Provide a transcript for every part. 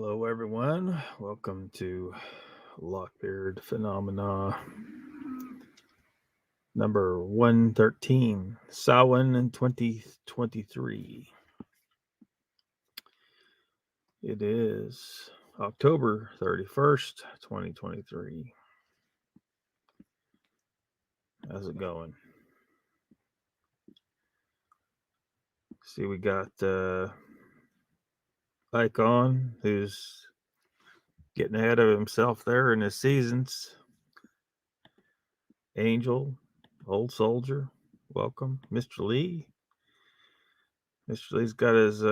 Hello, everyone. Welcome to LOCKBEARD Phenomena number 113, Samhain in 2023. It is October 31st, 2023. How's it going? See, we got Icon, who's getting ahead of himself there in his seasons. Angel, Old Soldier, welcome. Mr. Lee. Mr. Lee's got his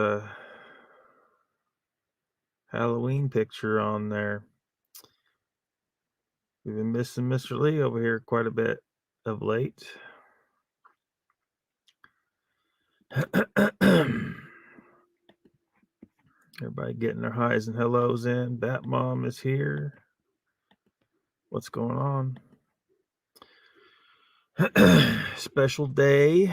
Halloween picture on there. We've been missing Mr. Lee over here quite a bit of late. Everybody getting their highs and hellos in. Bat Mom is here. What's going on? Special day.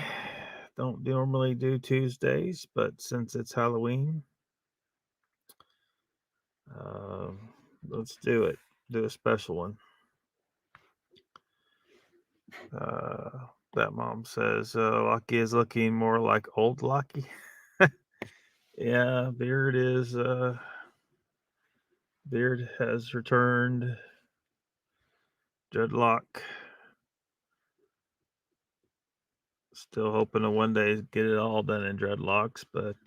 Don't normally do Tuesdays, but since it's Halloween, let's do it. Do a special one. Bat Mom says Lucky is looking more like old Lucky. Yeah, Beard has returned. Dreadlock. Still hoping to one day get it all done in dreadlocks, but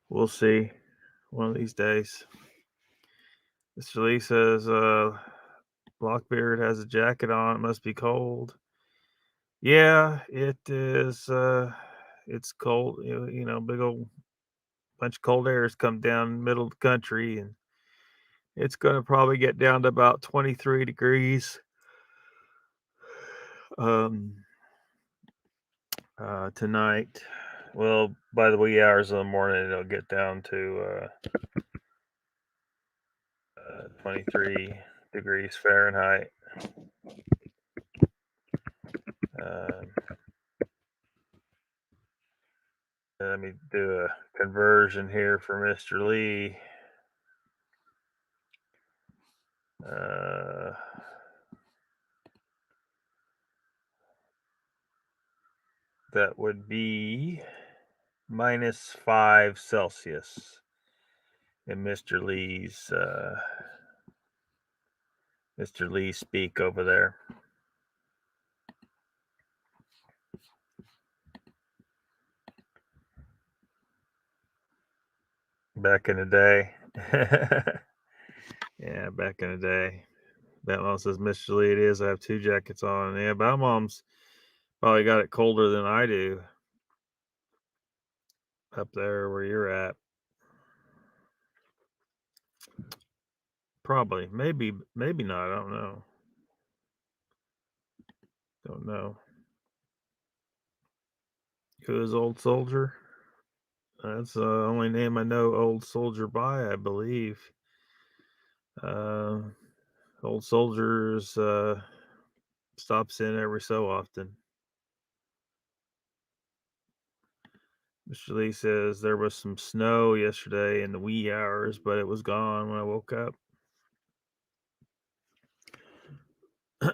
we'll see one of these days. Mr. Lee says Lockbeard has a jacket on. It must be cold. Yeah, it is. It's cold. You know, big old bunch of cold air has come down middle of the country, and it's going to probably get down to about 23 degrees. Tonight. Well, by the wee hours of the morning, it'll get down to 23 degrees Fahrenheit. Let me do a conversion here for Mr. Lee. That would be -5 Celsius in Mr. Lee's speak over there. Back in the day. Yeah, back in the day. Batmom says, Mr. Lee, it is. I have 2 jackets on. Yeah, Batmom's probably got it colder than I do up there where you're at. Probably. Maybe not. I don't know. Don't know. Who is Old Soldier? That's the only name I know Old Soldier by, I believe. Old Soldiers stops in every so often. Mr. Lee says there was some snow yesterday in the wee hours, but it was gone when I woke up. I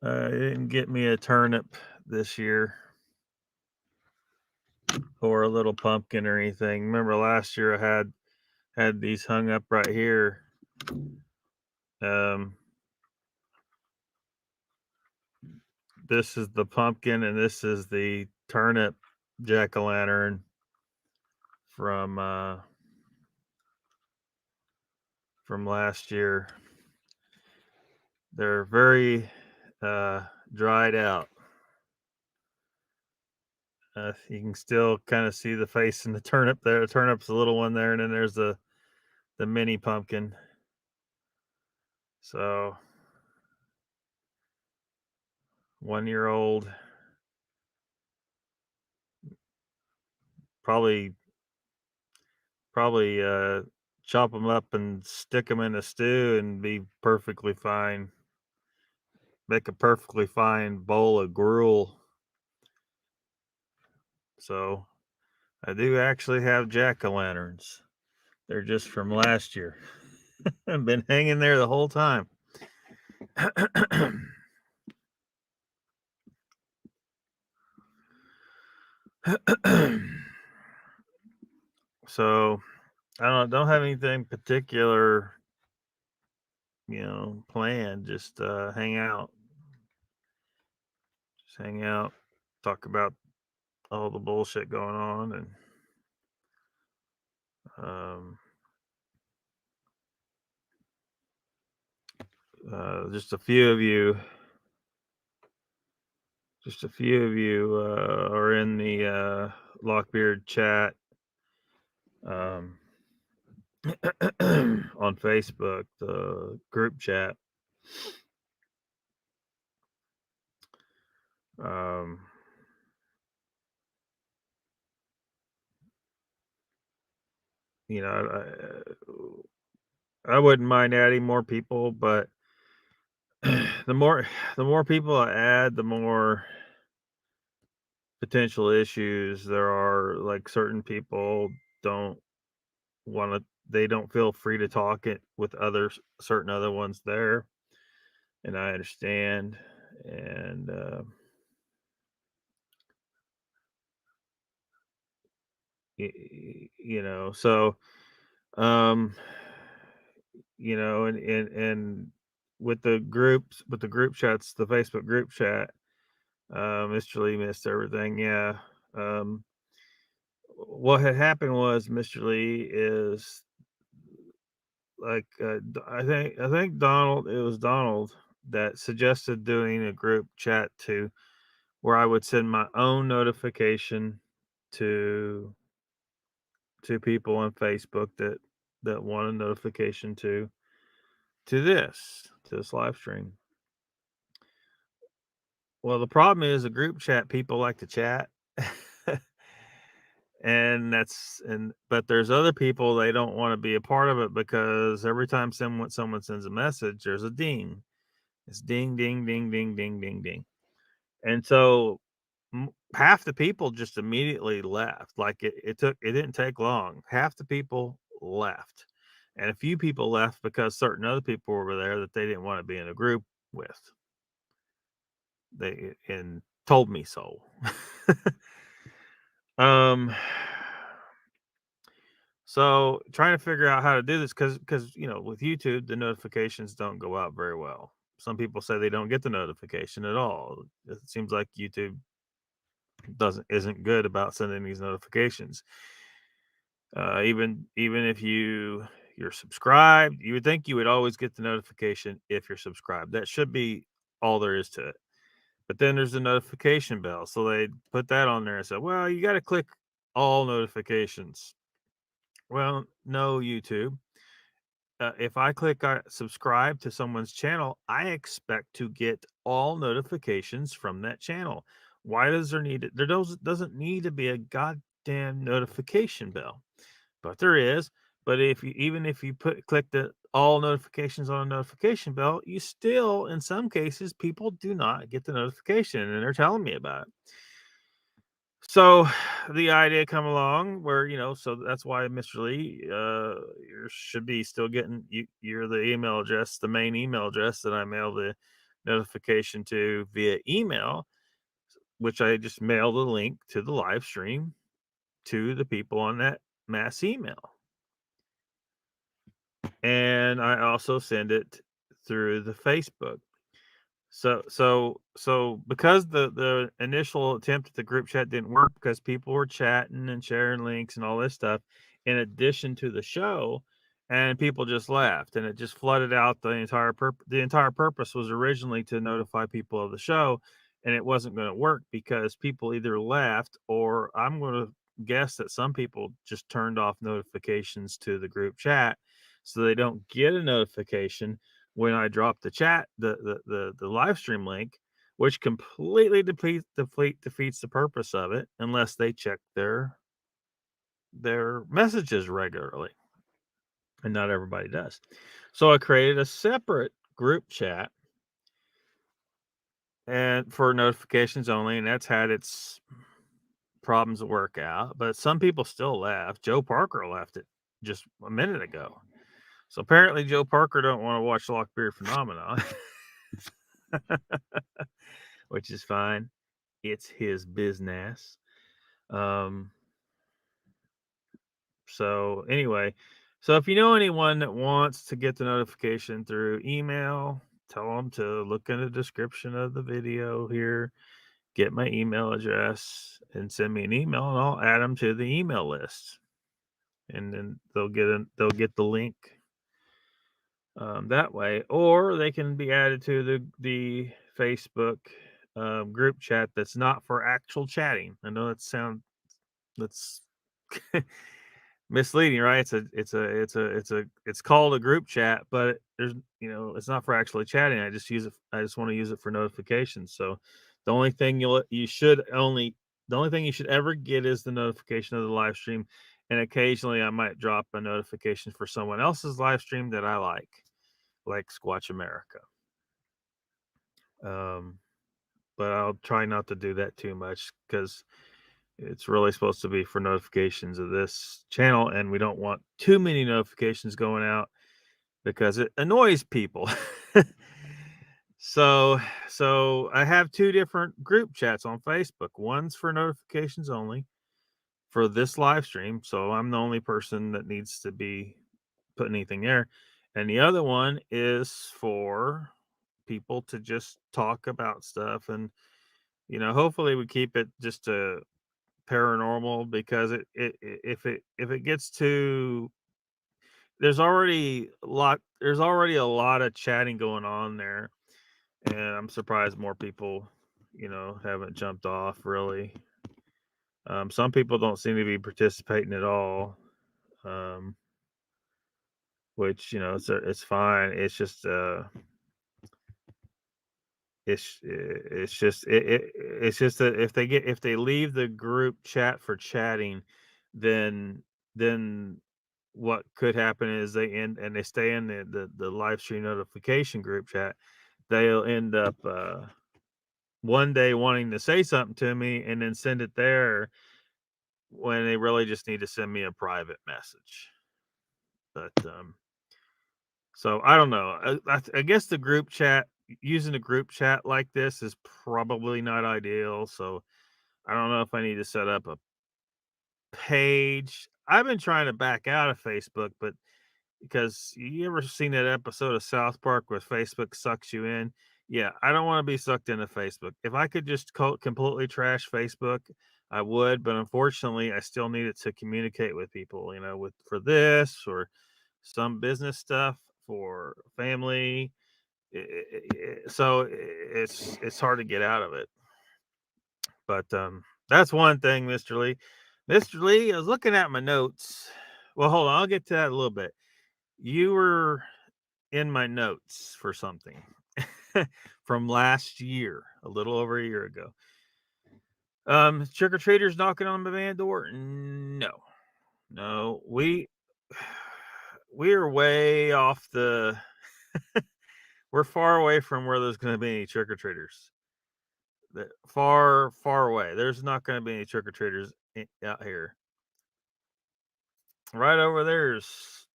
didn't get me a turnip this year or a little pumpkin or anything. Remember last year I had these hung up right here. This is the pumpkin and this is the turnip jack-o'-lantern from last year. They're very dried out. You can still kind of see the face in the turnip there. The turnip's the little one there, and then there's the mini pumpkin. So 1-year-old, probably chop them up and stick them in a stew and be perfectly fine. Make a perfectly fine bowl of gruel. So I do actually have jack-o'-lanterns. They're just from last year. I've been hanging there the whole time. So I don't have anything particular, planned. Just hang out. Just hang out, talk about all the bullshit going on, and um, just a few of you, are in the Lockbeard chat um, on Facebook, the group chat. Um, I wouldn't mind adding more people, but the more people I add, the more potential issues there are. Like, certain people don't want to, they don't feel free to talk it with others, certain other ones there, and I understand. And so um and with the group chats, the Facebook group chat, Mr. Lee missed everything. Yeah. um what had happened was, Mr. Lee is like, I think Donald, it was Donald that suggested doing a group chat to where I would send my own notification to people on Facebook that want a notification to this live stream. Well, the problem is, a group chat, people like to chat. But there's other people, they don't want to be a part of it, because every time someone sends a message, there's a ding. It's ding, ding, ding, ding, ding, ding, ding. And so half the people just immediately left. Like, it didn't take long. Half the people left. And a few people left because certain other people were there that they didn't want to be in a group with. They and told me so. um so trying to figure out how to do this, because with YouTube, the notifications don't go out very well. Some people say they don't get the notification at all. It seems like YouTube isn't good about sending these notifications. Even if you're subscribed, you would think you would always get the notification if you're subscribed. That should be all there is to it. But then there's the notification bell, so they put that on there and said, well, you got to click all notifications. Well, no, YouTube. If I click subscribe to someone's channel, I expect to get all notifications from that channel. Why does there doesn't need to be a goddamn notification bell? But there is. But even if you click the all notifications on a notification bell, you still, in some cases, people do not get the notification, and they're telling me about it. So the idea come along where, so that's why, Mr. Lee, you should be still getting, you're the email address, the main email address that I mail the notification to via email, which I just mail the link to the live stream to the people on that mass email. And I also send it through the Facebook. So because the initial attempt at the group chat didn't work, because people were chatting and sharing links and all this stuff in addition to the show, and people just left, and it just flooded out the entire purpose. The entire purpose was originally to notify people of the show, and it wasn't going to work because people either left, or I'm going to guess that some people just turned off notifications to the group chat, so they don't get a notification when I drop the chat, the live stream link, which completely defeats the purpose of it, unless they check their messages regularly, and not everybody does. So I created a separate group chat, and for notifications only, and that's had its problems work out, but some people still left. Joe Parker left it just a minute ago. So apparently Joe Parker don't want to watch LOCKBEARD Phenomena, which is fine. It's his business. So anyway, so if you know anyone that wants to get the notification through email, tell them to look in the description of the video here, get my email address, and send me an email, and I'll add them to the email list, and then they'll get the link that way, or they can be added to the Facebook group chat that's not for actual chatting. I know that's misleading, right? It's called a group chat, but there's it's not for actually chatting. I just want to use it for notifications. So the only thing you should ever get is the notification of the live stream, and occasionally I might drop a notification for someone else's live stream that I like Squatch America. But I'll try not to do that too much because it's really supposed to be for notifications of this channel, and we don't want too many notifications going out because it annoys people. So I have two different group chats on Facebook. One's for notifications only for this live stream, so I'm the only person that needs to be putting anything there. And the other one is for people to just talk about stuff, and hopefully we keep it just a paranormal, because if it gets to, there's already a lot of chatting going on there, and I'm surprised more people haven't jumped off really. Some people don't seem to be participating at all, which it's fine. It's just it's just that if they leave the group chat for chatting, then what could happen is they stay in the live stream notification group chat. They'll end up one day wanting to say something to me and then send it there when they really just need to send me a private message. But so I don't know. I guess the group chat, using a group chat like this, is probably not ideal. So I don't know if I need to set up a page. I've been trying to back out of Facebook, but because you ever seen that episode of South Park where Facebook sucks you in? Yeah, I don't want to be sucked into Facebook. If I could just completely trash Facebook, I would, but unfortunately, I still need it to communicate with people, for this or some business stuff, for family. So it's hard to get out of it. But that's one thing, Mr. Lee. Mr. Lee, I was looking at my notes. Well, hold on, I'll get to that in a little bit. You were in my notes for something from last year, a little over a year ago. Trick-or-treaters knocking on my van door? No, we are way off the we're far away from where there's going to be any trick-or-treaters. Far away. There's not going to be any trick-or-treaters out here. Right over there's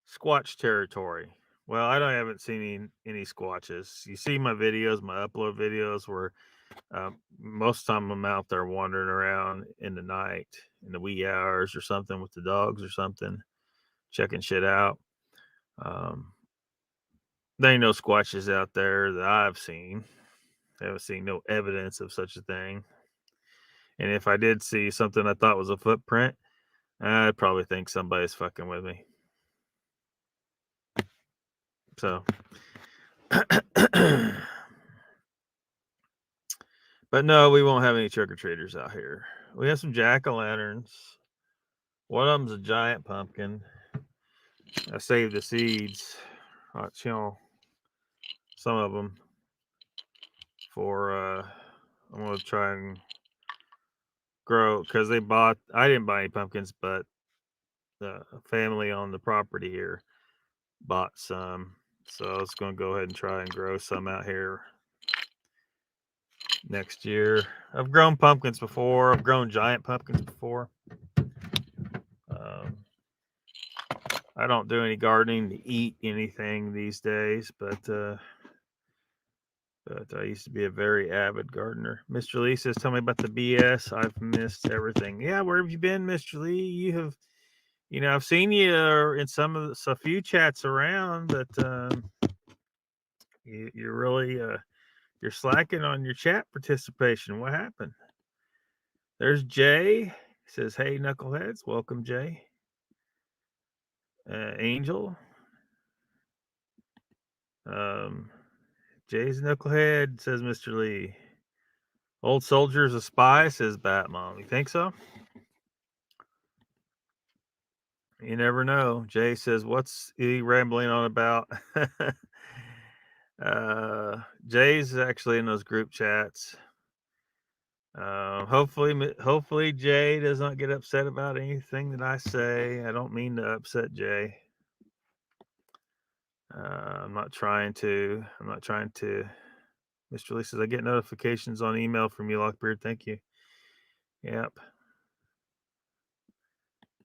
Squatch territory. Well, I haven't seen any squatches. You see my videos, my upload videos, where most of the time I'm out there wandering around in the night, in the wee hours or something, with the dogs or something, checking shit out. There ain't no squatches out there that I've seen. I haven't seen no evidence of such a thing. And if I did see something I thought was a footprint, I'd probably think somebody's fucking with me. So, but no, we won't have any trick-or-treaters out here. We have some jack-o'-lanterns. One of them's a giant pumpkin. I saved the seeds, some of them for I'm gonna try and grow, because I didn't buy any pumpkins, but the family on the property here bought some, so I was gonna go ahead and try and grow some out here. next year. I've grown pumpkins before. I've grown giant pumpkins before. I don't do any gardening to eat anything these days, but I used to be a very avid gardener. Mr. Lee says, "Tell me about the BS. I've missed everything." Yeah, where have you been, Mr. Lee? You have, I've seen you in some of a few chats around, but you're really you're slacking on your chat participation. What happened? There's Jay. He says, "Hey, knuckleheads, welcome, Jay." Angel. Jay's knucklehead, says Mr. Lee. Old soldier's a spy, says Batmom. You think so? You never know. Jay says, "What's he rambling on about?" Jay's actually in those group chats. Hopefully Jay does not get upset about anything that I say. I don't mean to upset Jay. I'm not trying to. Mr. Lee says, "I get notifications on email from you, Lockbeard. Thank you." Yep.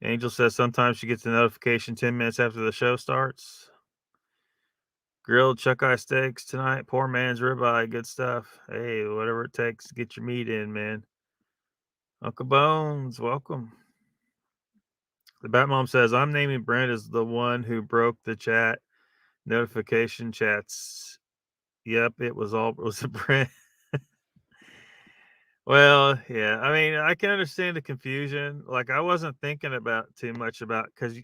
Angel says sometimes she gets the notification 10 minutes after the show starts. Grilled chuck eye steaks tonight. Poor man's ribeye. Good stuff. Hey, whatever it takes to get your meat in, man. Uncle Bones, welcome. The Batmom says, "I'm naming Brent as the one who broke the chat notification chats." Yep, it was a Brent. Well, yeah. I mean, I can understand the confusion. Like, I wasn't thinking about too much about, because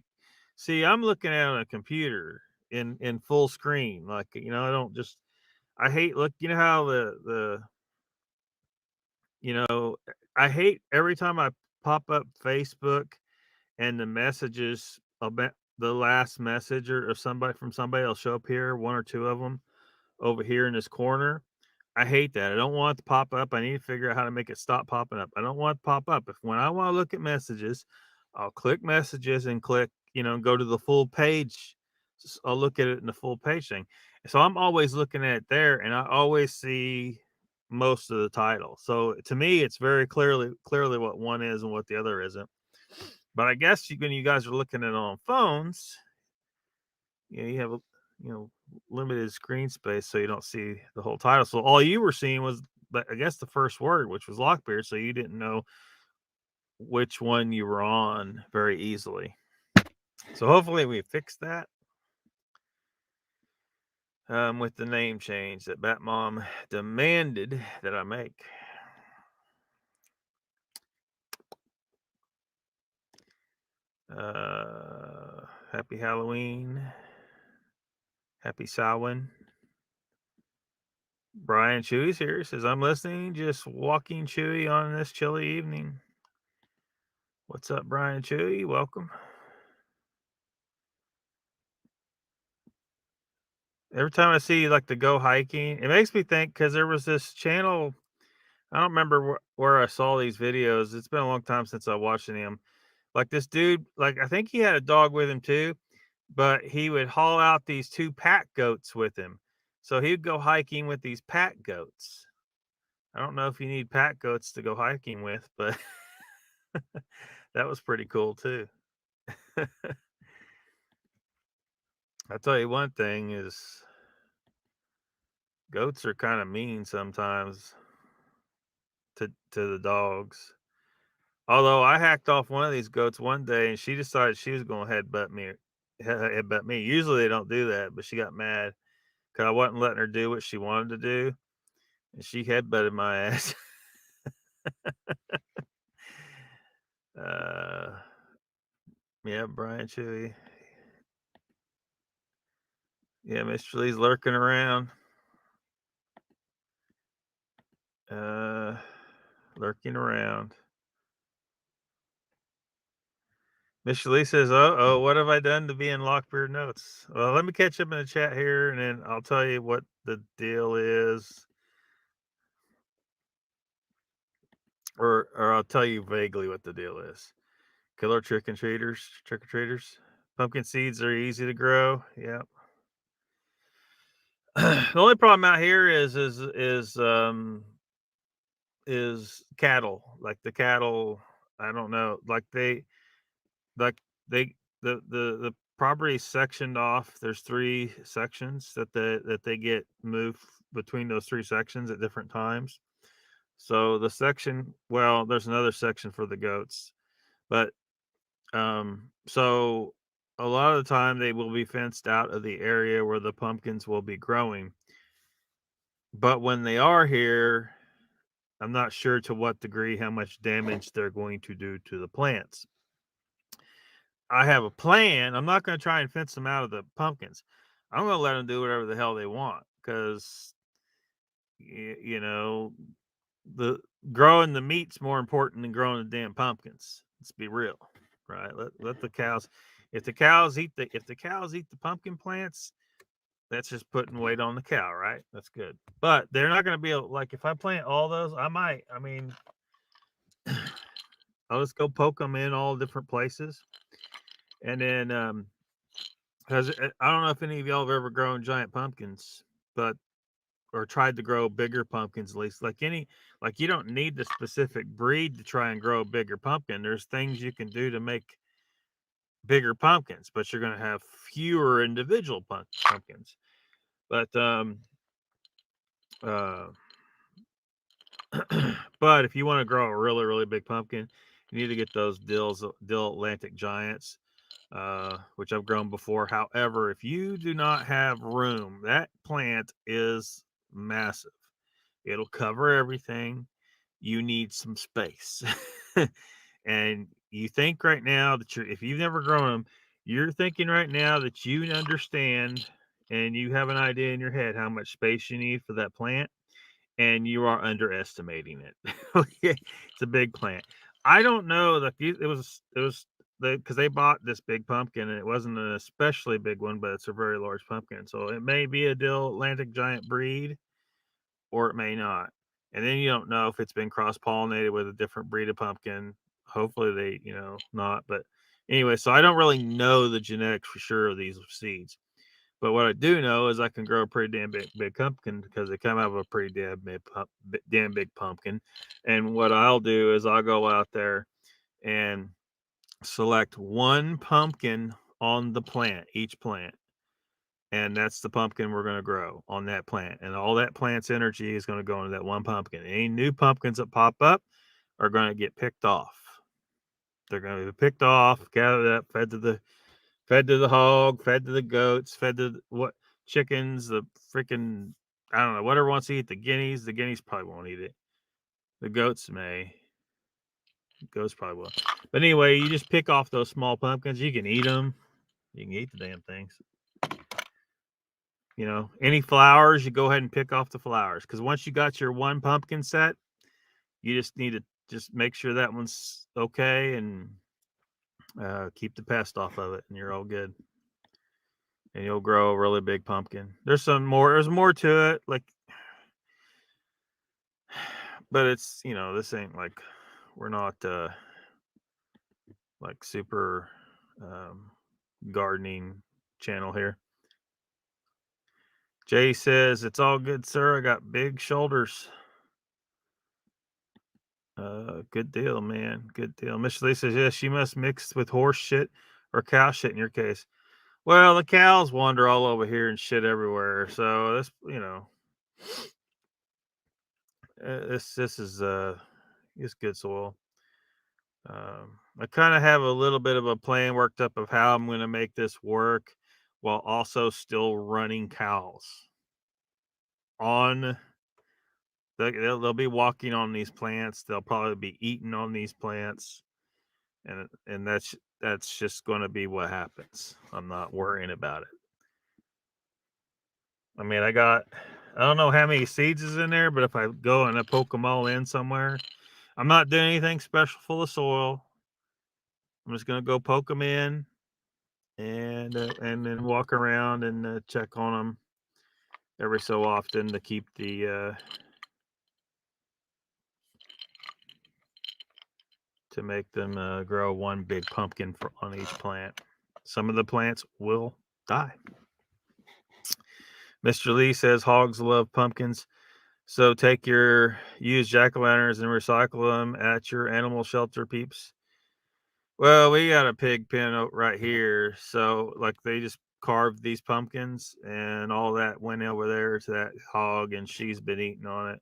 see, I'm looking at it on a computer in full screen. Like, I don't just, I hate look. You know how I hate every time I pop up Facebook and the messages about the last message or somebody from somebody will show up here, one or two of them over here in this corner. I hate that. I don't want it to pop up. I need to figure out how to make it stop popping up. I don't want it to pop up. If when I want to look at messages, I'll click messages and click, go to the full page. I'll look at it in the full page thing. So I'm always looking at it there, and I always see most of the title. So to me, it's very clearly what one is and what the other isn't. But I guess when you guys are looking at it on phones, you have limited screen space, so you don't see the whole title. So all you were seeing was, I guess, the first word, which was Lockbeard. So you didn't know which one you were on very easily. So hopefully we fixed that with the name change that Batmom demanded that I make. Happy Halloween. Happy Samhain. Brian Chewy's here. Says, "I'm listening, just walking Chewy on this chilly evening." What's up, Brian Chewy? Welcome. Every time I see like the go hiking, it makes me think, because there was this channel. I don't remember where I saw these videos. It's been a long time since I watched them. Like this dude, like I think he had a dog with him too, but he would haul out these two pack goats with him. So he'd go hiking with these pack goats. I don't know if you need pack goats to go hiking with, but that was pretty cool too. I'll tell you one thing is goats are kind of mean sometimes to the dogs. Although I hacked off one of these goats one day and she decided she was going to headbutt me. Usually they don't do that, but she got mad because I wasn't letting her do what she wanted to do, and she headbutted my ass. Yeah, Brian Chewy. Yeah, Mr. Lee's lurking around. Lurking around. Mr. Lee says, "Oh, what have I done to be in Lockbeard Notes?" Well, let me catch up in the chat here, and then I'll tell you what the deal is. Or I'll tell you vaguely what the deal is. Killer trick or treaters. Pumpkin seeds are easy to grow. Yeah. The only problem out here is is cattle. Like the cattle, I don't know. Like they the property sectioned off. There's 3 sections that they get moved between those 3 sections at different times. So the section, well, there's another section for the goats, but so a lot of the time they will be fenced out of the area where the pumpkins will be growing. But when they are here, I'm not sure to what degree how much damage they're going to do to the plants. I have a plan. I'm not going to try and fence them out of the pumpkins. I'm going to let them do whatever the hell they want because you know the growing the meat's more important than growing the damn pumpkins. Let's be real, right? Let the cows. If the cows eat the pumpkin plants, that's just putting weight on the cow, right? That's good. But they're not going to be able, like if I plant all those, I might. I mean, I'll just go poke them in all different places, and then because I don't know if any of y'all have ever grown giant pumpkins, but or tried to grow bigger pumpkins at least. Like you don't need the specific breed to try and grow a bigger pumpkin. There's things you can do to make bigger pumpkins, but you're going to have fewer individual pumpkins. But uh, but if you want to grow a really really big pumpkin, you need to get those dill Atlantic giants, which I've grown before. However, if you do not have room, that plant is massive. It'll cover everything. You need some space. And you think right now that if you've never grown them, you're thinking right now that you understand and you have an idea in your head how much space you need for that plant, and you are underestimating it. Okay, it's a big plant. I don't know that it was because they bought this big pumpkin and it wasn't an especially big one, but it's a very large pumpkin. So it may be a dill Atlantic giant breed, or it may not. And then you don't know if it's been cross pollinated with a different breed of pumpkin. Hopefully they, not. But anyway, so I don't really know the genetics for sure of these seeds. But what I do know is I can grow a pretty damn big pumpkin because they come out of a pretty damn big pumpkin. And what I'll do is I'll go out there and select one pumpkin on the plant, each plant. And that's the pumpkin we're going to grow on that plant. And all that plant's energy is going to go into that one pumpkin. Any new pumpkins that pop up are going to get picked off. They're going to be picked off, gathered up, fed to the hog, fed to the goats, fed to what chickens, the freaking, I don't know, whatever wants to eat the guineas. The guineas probably won't eat it. The goats may. The goats probably will. But anyway, you just pick off those small pumpkins. You can eat them. You can eat the damn things. Any flowers, you go ahead and pick off the flowers. Because once you got your one pumpkin set, you just need to just make sure that one's okay and keep the pest off of it, and you're all good. And you'll grow a really big pumpkin. There's more to it, like, but it's, this ain't like, we're not like super gardening channel here. Jay says, it's all good, sir. I got big shoulders. Good deal, man. Good deal. Miss Lee says, yes, she must mix with horse shit or cow shit in your case. Well, the cows wander all over here and shit everywhere. So this, this is it's good soil. I kind of have a little bit of a plan worked up of how I'm going to make this work while also still running cows on. They'll be walking on these plants. They'll probably be eating on these plants, and that's just going to be what happens. I'm not worrying about it. I mean, I don't know how many seeds is in there, but if I go and I poke them all in somewhere, I'm not doing anything special full of soil. I'm just going to go poke them in and then walk around and check on them every so often to keep to make them grow one big pumpkin on each plant. Some of the plants will die. Mr. Lee says hogs love pumpkins. So take your used jack-o'-lanterns and recycle them at your animal shelter, peeps. Well, we got a pig pen right here, so like they just carved these pumpkins, and all that went over there to that hog, and she's been eating on it.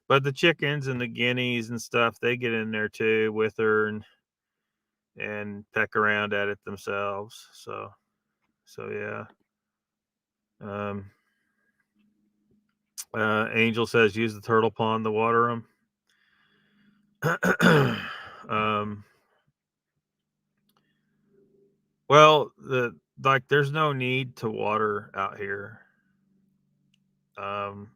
But the chickens and the guineas and stuff, they get in there too with her and peck around at it themselves. So yeah. Um, Angel says use the turtle pond to water them. um, well, there's no need to water out here. Um,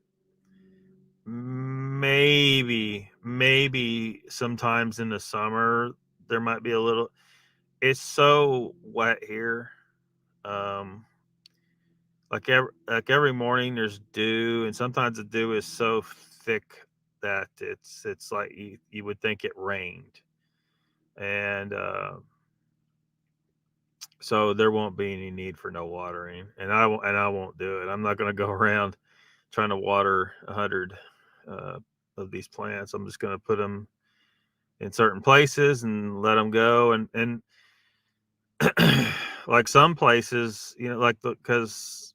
maybe sometimes in the summer there might be a little. It's so wet here. Um, like every morning there's dew, and sometimes the dew is so thick that it's like you would think it rained, and so there won't be any need for no watering, and I won't do it. I'm not going to go around trying to water 100 uh, of these plants. I'm just going to put them in certain places and let them go, and like some places, like because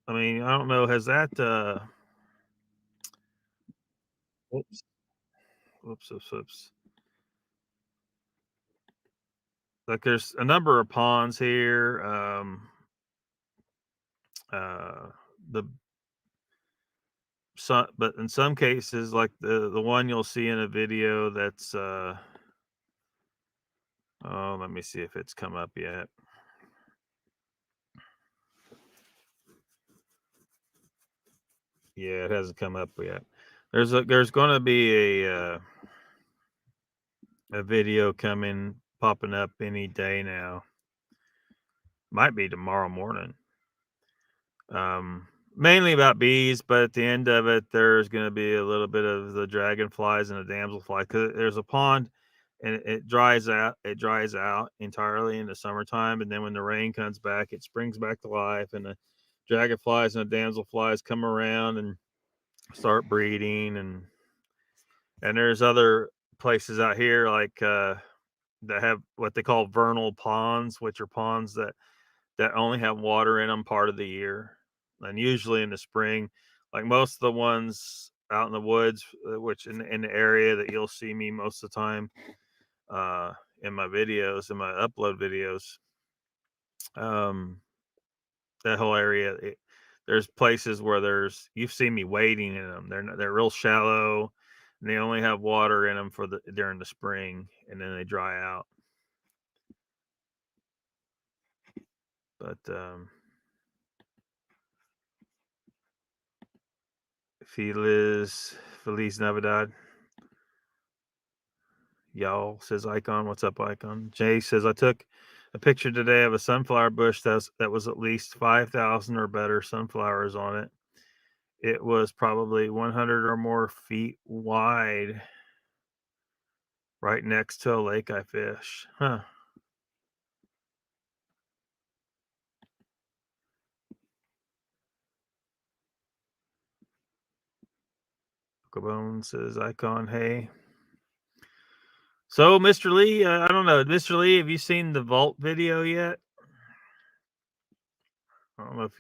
I mean I don't know, has that whoops whoops, like there's a number of ponds here. Uh the but in some cases, like the one you'll see in a video that's oh, let me see if it's come up yet. Yeah, it hasn't come up yet. There's going to be a video popping up any day now. Might be tomorrow morning. Mainly about bees, but at the end of it, there's going to be a little bit of the dragonflies and the damselfly, because there's a pond and it dries out. It dries out entirely in the summertime, and then when the rain comes back, it springs back to life, and the dragonflies and the damselflies come around and start breeding, and there's other places out here like that have what they call vernal ponds, which are ponds that only have water in them part of the year, and usually in the spring. Like most of the ones out in the woods, which in the area that you'll see me most of the time uh, in my videos, in my upload videos, um, that whole area. There's places where you've seen me wading in them. They're real shallow, and they only have water in them during the spring, and then they dry out. But Feliz Navidad. Y'all, says Icon. What's up, Icon? Jay says I took a picture today of a sunflower bush that was at least 5,000 or better sunflowers on it. It was probably 100 or more feet wide, right next to a lake I fish. Huh. Bone says Icon. Hey. So, Mr. Lee, I don't know, Mr. Lee, have you seen the vault video yet? I don't know if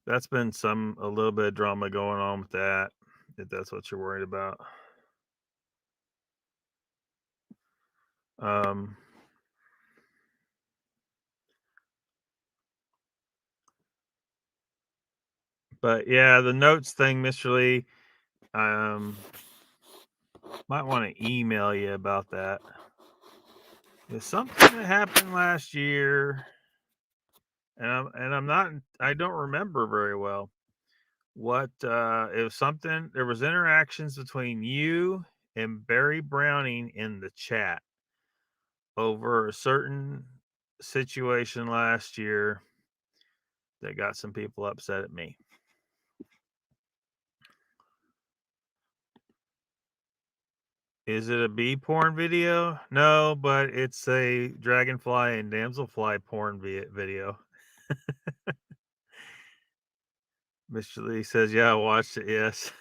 that's been a little bit of drama going on with that, if that's what you're worried about. Um, but yeah, the notes thing, Mr. Lee, might want to email you about that. It's something that happened last year, and I don't remember very well. What it was something, there was interactions between you and Barry Browning in the chat over a certain situation last year that got some people upset at me. Is it a bee porn video? No, but it's a dragonfly and damselfly porn video. Mr. Lee says, "Yeah, I watched it." Yes.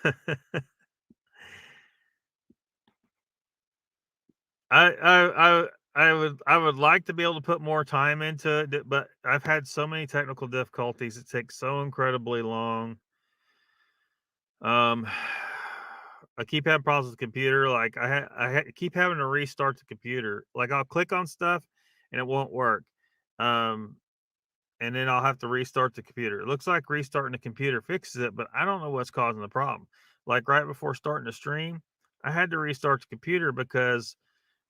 I would like to be able to put more time into it, but I've had so many technical difficulties. It takes so incredibly long. Um, I keep having problems with the computer. Like keep having to restart the computer. Like I'll click on stuff and it won't work. Um, and then I'll have to restart the computer. It looks like restarting the computer fixes it, but I don't know what's causing the problem. Like right before starting the stream, I had to restart the computer because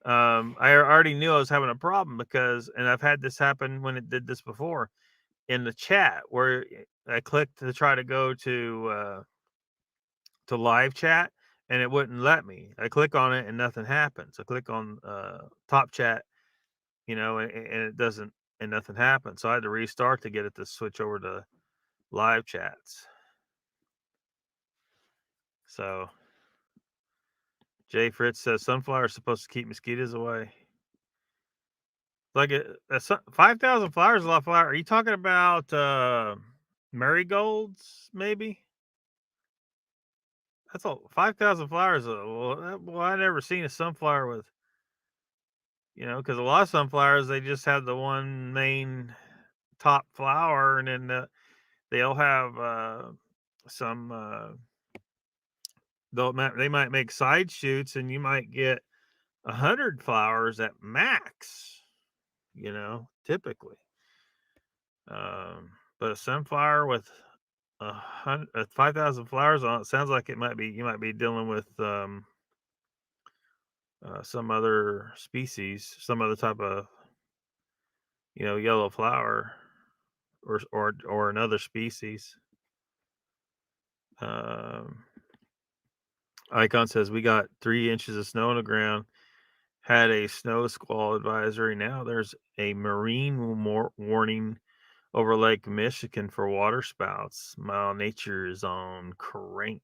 I already knew I was having a problem because, and I've had this happen when it did this before in the chat where I clicked to try to go to live chat and it wouldn't let me. I click on it and nothing happens. I click on top chat, and it doesn't, and nothing happens. So I had to restart to get it to switch over to live chats. So Jay Fritz says sunflower is supposed to keep mosquitoes away. Like 5,000 flowers is a lot of flower. Are you talking about marigolds? Maybe that's all. 5,000 flowers. Well, I never seen a sunflower with, because a lot of sunflowers they just have the one main top flower, and then they'll have some. They might make side shoots, and you might get 100 flowers at max. Typically. But a sunflower with 5,000 flowers on it sounds like you might be dealing with some other species, some other type of yellow flower, or another species. Icon says we got 3 inches of snow on the ground. Had a snow squall advisory. Now there's a marine warning over Lake Michigan for water spouts. Mile nature is on crank.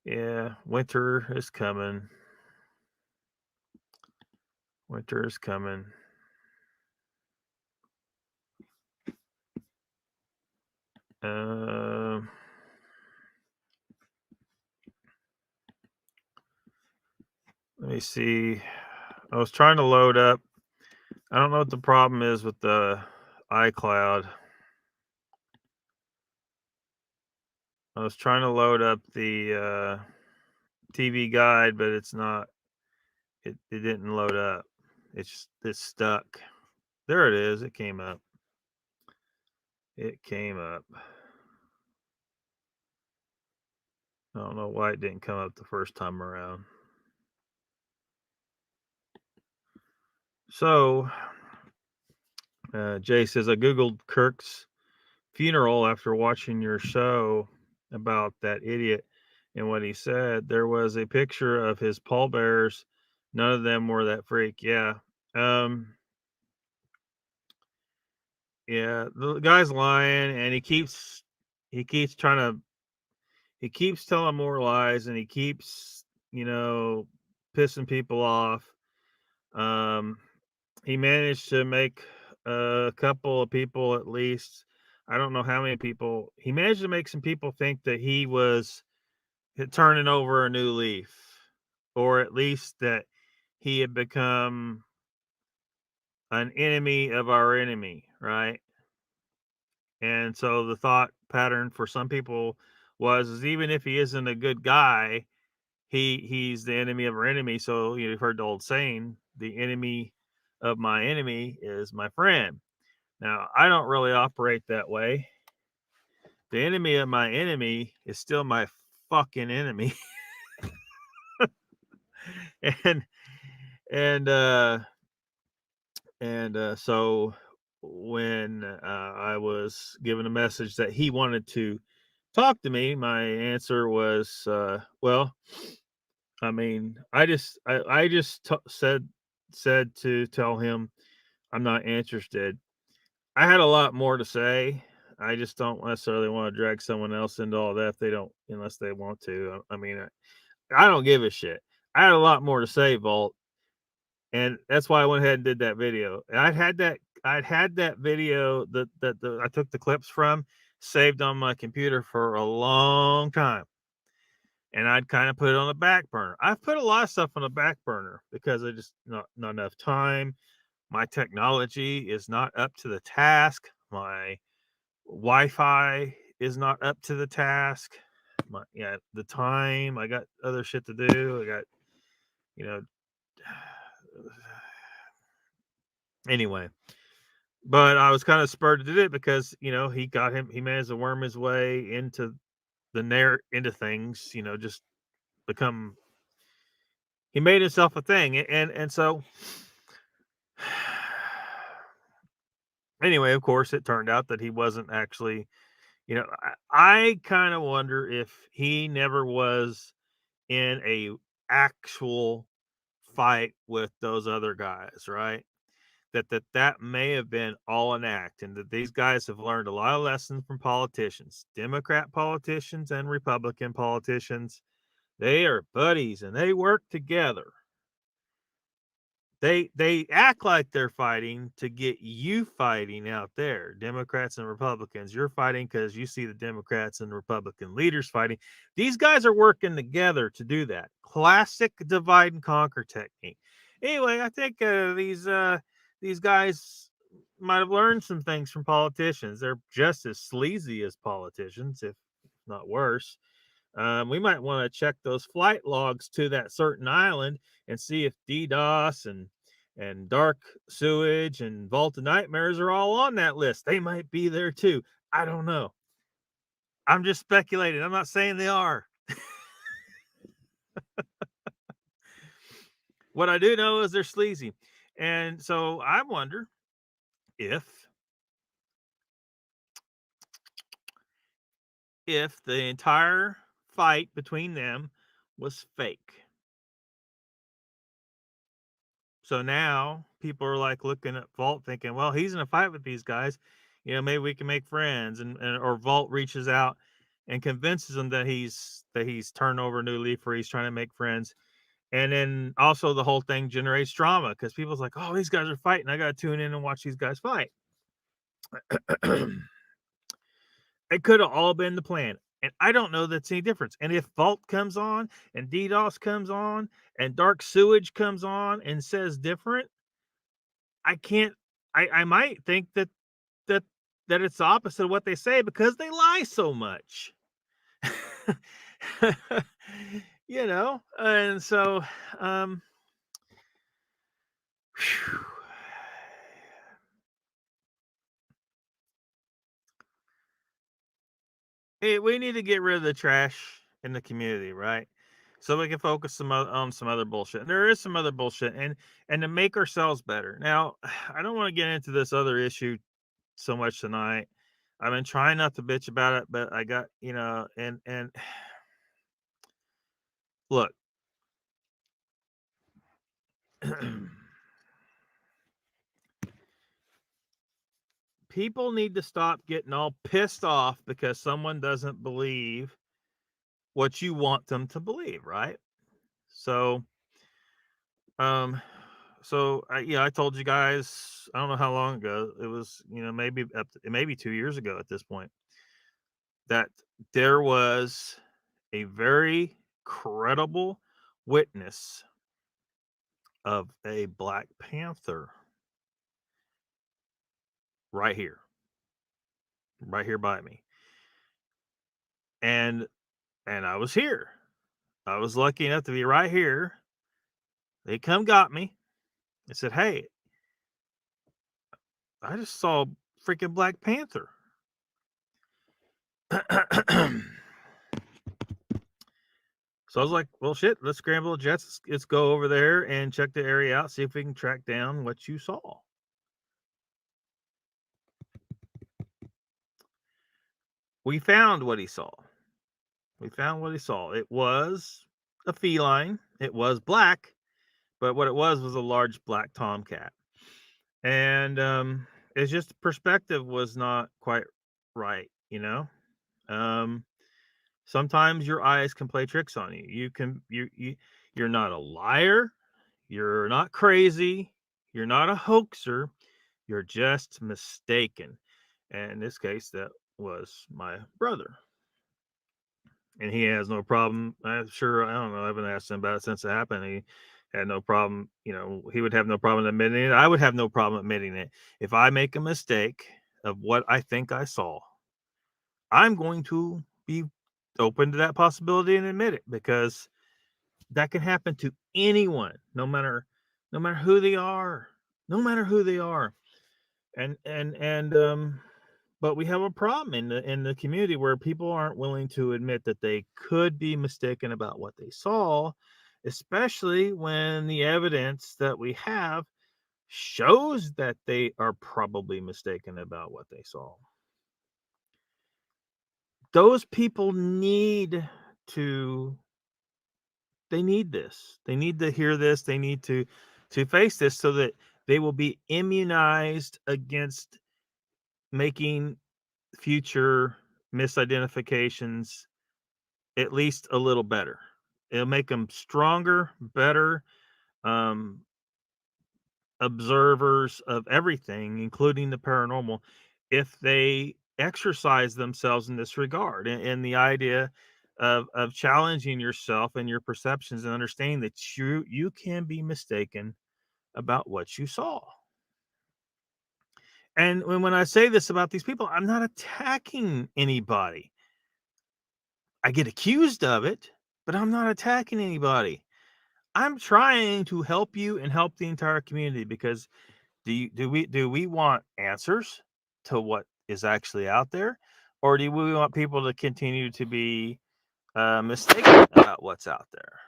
Yeah, winter is coming. Winter is coming. Let me see. I was trying to load up. I don't know what the problem is with the iCloud. I was trying to load up the TV guide, but it's not. It didn't load up. It's stuck. There it is. It came up. It came up. I don't know why it didn't come up the first time around. So, Jay says, I Googled Kirk's funeral after watching your show about that idiot and what he said. There was a picture of his pallbearers. None of them were that freak. Yeah. Yeah, the guy's lying and he keeps telling more lies, and he keeps, pissing people off. He managed to make a couple of people, at least, I don't know how many people, he managed to make some people think that he was turning over a new leaf, or at least that he had become an enemy of our enemy, right? And so the thought pattern for some people is even if he isn't a good guy, he's the enemy of our enemy. So you've heard the old saying, the enemy of my enemy is my friend. Now, I don't really operate that way. The enemy of my enemy is still my fucking enemy. and so when I was given a message that he wanted to talk to me, my answer was, well, I mean, I just said to tell him I'm not interested. I had a lot more to say. I just don't necessarily want to drag someone else into all that if they don't, unless they want to. I mean, I don't give a shit. I had a lot more to say, Volt, and that's why I went ahead and did that video. And I'd had that video that I took the clips from saved on my computer for a long time. And I'd kind of put it on the back burner. I've put a lot of stuff on the back burner because I just not enough time. My technology is not up to the task. My Wi-Fi is not up to the task. The time. I got other shit to do. I got, you know, anyway. But I was kind of spurred to do it because, he managed to worm his way into into things, just become, he made himself a thing. And so anyway, of course, it turned out that he wasn't actually, I kind of wonder if he never was in a actual fight with those other guys, right? That may have been all an act, and that these guys have learned a lot of lessons from politicians, Democrat politicians and Republican politicians. They are buddies and they work together. They act like they're fighting to get you fighting out there, Democrats and Republicans. You're fighting because you see the Democrats and Republican leaders fighting. These guys are working together to do that. Classic divide and conquer technique. Anyway, I think these guys might have learned some things from politicians. They're just as sleazy as politicians, if not worse. We might want to check those flight logs to that certain island and see if DDoS and dark sewage and vault of nightmares are all on that list. They might be there too. I don't know. I'm just speculating. I'm not saying they are. What I do know is they're sleazy. And so I wonder if the entire fight between them was fake. So now people are like looking at Vault thinking, well, he's in a fight with these guys. Maybe we can make friends. Or Vault reaches out and convinces him that he's turned over a new leaf, or he's trying to make friends. And then also the whole thing generates drama because people's like, oh, these guys are fighting. I got to tune in and watch these guys fight. It could have all been the plan. And I don't know that's any difference. And if Vault comes on and DDoS comes on and Dark Sewage comes on and says different, I might think that it's the opposite of what they say because they lie so much. And so hey, we need to get rid of the trash in the community, right? So we can focus on some other bullshit. And there is some other bullshit, and to make ourselves better. Now, I don't want to get into this other issue so much tonight. I've been trying not to bitch about it, but I got, and look. People need to stop getting all pissed off because someone doesn't believe what you want them to believe, right? So, I told you guys, I don't know how long ago it was, maybe 2 years ago at this point, that there was a very credible witness of a Black Panther right here by me. And I was here. I was lucky enough to be right here. They got me. They said, "Hey, I just saw freaking Black Panther." So I was like, "Well, shit, let's scramble the jets. Let's go over there and check the area out, see if we can track down what you saw." We found what he saw. It was a feline. It was black, but what it was a large black tomcat. And it's just perspective was not quite right, sometimes your eyes can play tricks on you. You're not a liar, you're not crazy, you're not a hoaxer, you're just mistaken. And in this case, that was my brother. And he has no problem. I'm sure, I don't know, I haven't asked him about it since it happened. He had no problem, he would have no problem admitting it. I would have no problem admitting it. If I make a mistake of what I think I saw, I'm going to be open to that possibility and admit it, because that can happen to anyone, no matter who they are, no matter who they are. And but we have a problem in the community where people aren't willing to admit that they could be mistaken about what they saw, especially when the evidence that we have shows that they are probably mistaken about what they saw. Those people need to they need this. They need to hear this. They need to face this so that they will be immunized against making future misidentifications at least a little better. It'll make them stronger, better um, observers of everything, including the paranormal, if they exercise themselves in this regard. And the idea of challenging yourself and your perceptions and understanding that you can be mistaken about what you saw. And when I say this about these people, I'm not attacking anybody. I get accused of it, but I'm not attacking anybody. I'm trying to help you and help the entire community, because do we want answers to what is actually out there, or do we want people to continue to be mistaken about what's out there,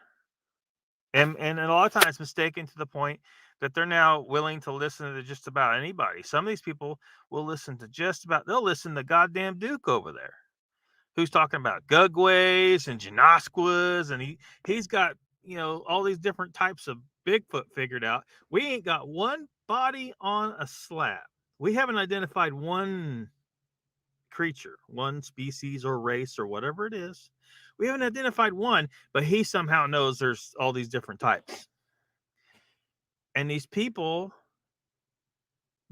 and a lot of times mistaken to the point that they're now willing to listen to just about anybody. Some of these people will listen to they'll listen to goddamn Duke over there, who's talking about Gugways and Janasquas, and he's got all these different types of Bigfoot figured out. We ain't got one body on a slab. We haven't identified one creature, one species or race or whatever it is. We haven't identified one, but he somehow knows there's all these different types. And these people,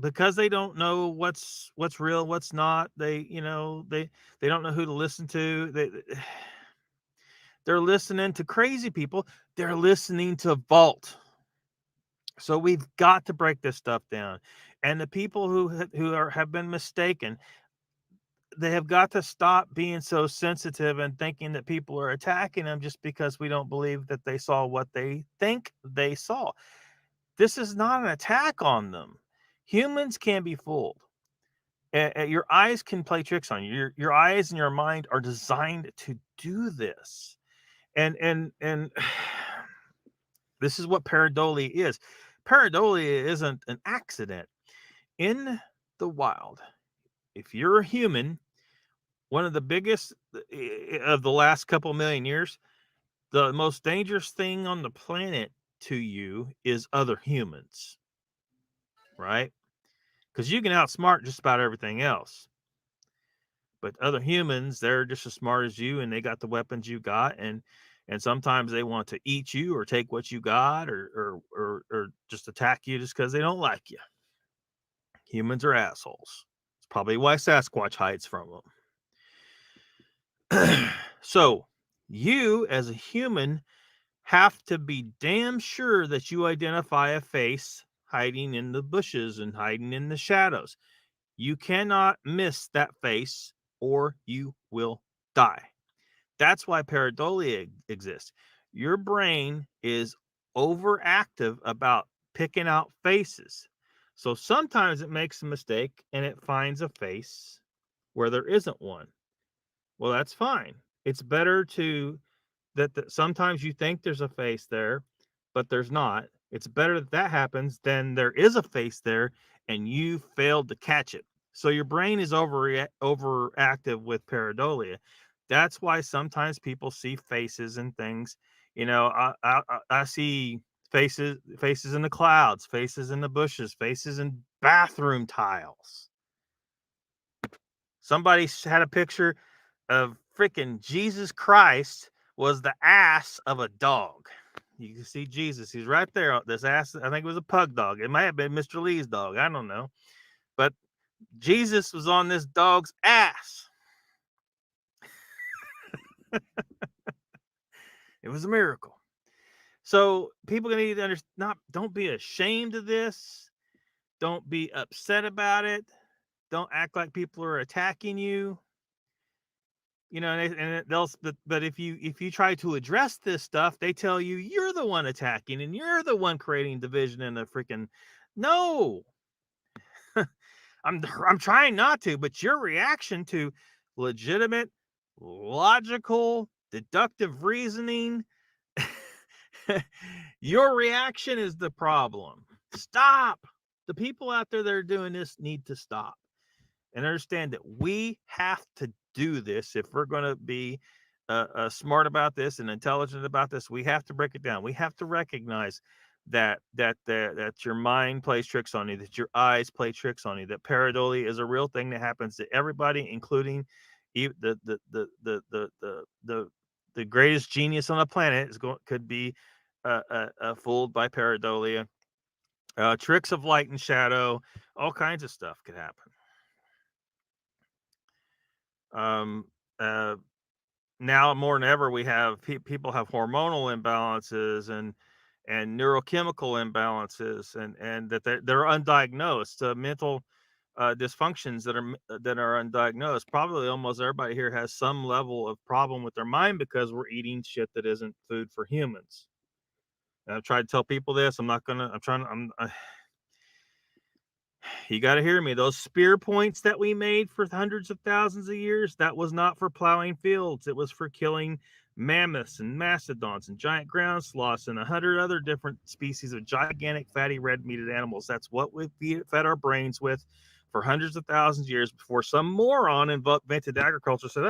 because they don't know what's real, what's not, they don't know who to listen to. They're listening to crazy people. They're listening to Vault. So we've got to break this stuff down. And the people who have been mistaken, they have got to stop being so sensitive and thinking that people are attacking them just because we don't believe that they saw what they think they saw. This is not an attack on them. Humans can be fooled. Your eyes can play tricks on you. Your eyes and your mind are designed to do this. And this is what pareidolia is. Pareidolia isn't an accident. In the wild, if you're a human, one of the biggest of the last couple million years, the most dangerous thing on the planet to you is other humans, right? Because you can outsmart just about everything else. But other humans, they're just as smart as you, and they got the weapons you got, and sometimes they want to eat you or take what you got, or just attack you just because they don't like you. Humans are assholes. It's probably why Sasquatch hides from them. So you, as a human, have to be damn sure that you identify a face hiding in the bushes and hiding in the shadows. You cannot miss that face or you will die. That's why pareidolia exists. Your brain is overactive about picking out faces. So sometimes it makes a mistake and it finds a face where there isn't one. Well, that's fine. It's better to that sometimes you think there's a face there, but there's not. It's better that happens than there is a face there and you failed to catch it. So your brain is overactive with pareidolia. That's why sometimes people see faces and things. I see faces in the clouds, faces in the bushes, faces in bathroom tiles. Somebody had a picture of freaking Jesus Christ was the ass of a dog. You can see Jesus. He's right there. This ass, I think it was a pug dog. It might have been Mr. Lee's dog. I don't know. But Jesus was on this dog's ass. It was a miracle. So people need to understand. Don't be ashamed of this. Don't be upset about it. Don't act like people are attacking you. You know, and they'll. But if you try to address this stuff, they tell you you're the one attacking and you're the one creating division in the freaking. No, I'm trying not to, but your reaction to legitimate, logical, deductive reasoning, your reaction is the problem. Stop. The people out there that are doing this need to stop and understand that we have to do this if we're going to be smart about this and intelligent about this. We have to break it down. We have to recognize that your mind plays tricks on you, that your eyes play tricks on you, that pareidolia is a real thing that happens to everybody, including the greatest genius on the planet could be fooled by pareidolia. Tricks of light and shadow, all kinds of stuff could happen. Now more than ever, we have people have hormonal imbalances and neurochemical imbalances, and that they're undiagnosed, mental dysfunctions that are undiagnosed. Probably almost everybody here has some level of problem with their mind because we're eating shit that isn't food for humans. And I've tried to tell people this. You got to hear me. Those spear points that we made for hundreds of thousands of years, that was not for plowing fields. It was for killing mammoths and mastodons and giant ground sloths and 100 other different species of gigantic fatty red meated animals. That's what we fed our brains with for hundreds of thousands of years before some moron invented agriculture. Said,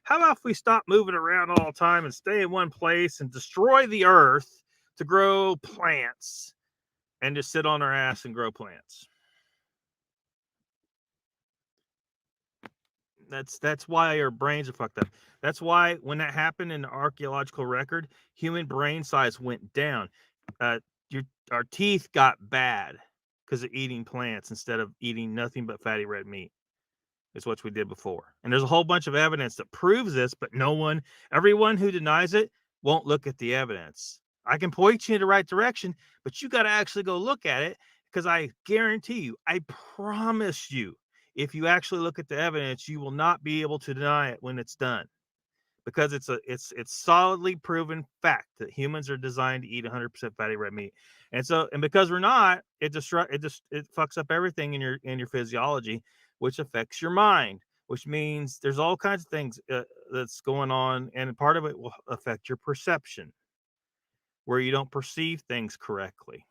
how about if we stop moving around all the time and stay in one place and destroy the earth to grow plants and just sit on our ass and grow plants? That's why our brains are fucked up. That's why when that happened in the archaeological record, human brain size went down. Our teeth got bad because of eating plants instead of eating nothing but fatty red meat. Is what we did before. And there's a whole bunch of evidence that proves this, but everyone who denies it won't look at the evidence. I can point you in the right direction, but you got to actually go look at it, because I guarantee you, I promise you, if you actually look at the evidence, you will not be able to deny it when it's done, because it's solidly proven fact that humans are designed to eat 100% fatty red meat. And because we're not, it fucks up everything in your physiology, which affects your mind, which means there's all kinds of things that's going on, and part of it will affect your perception, where you don't perceive things correctly.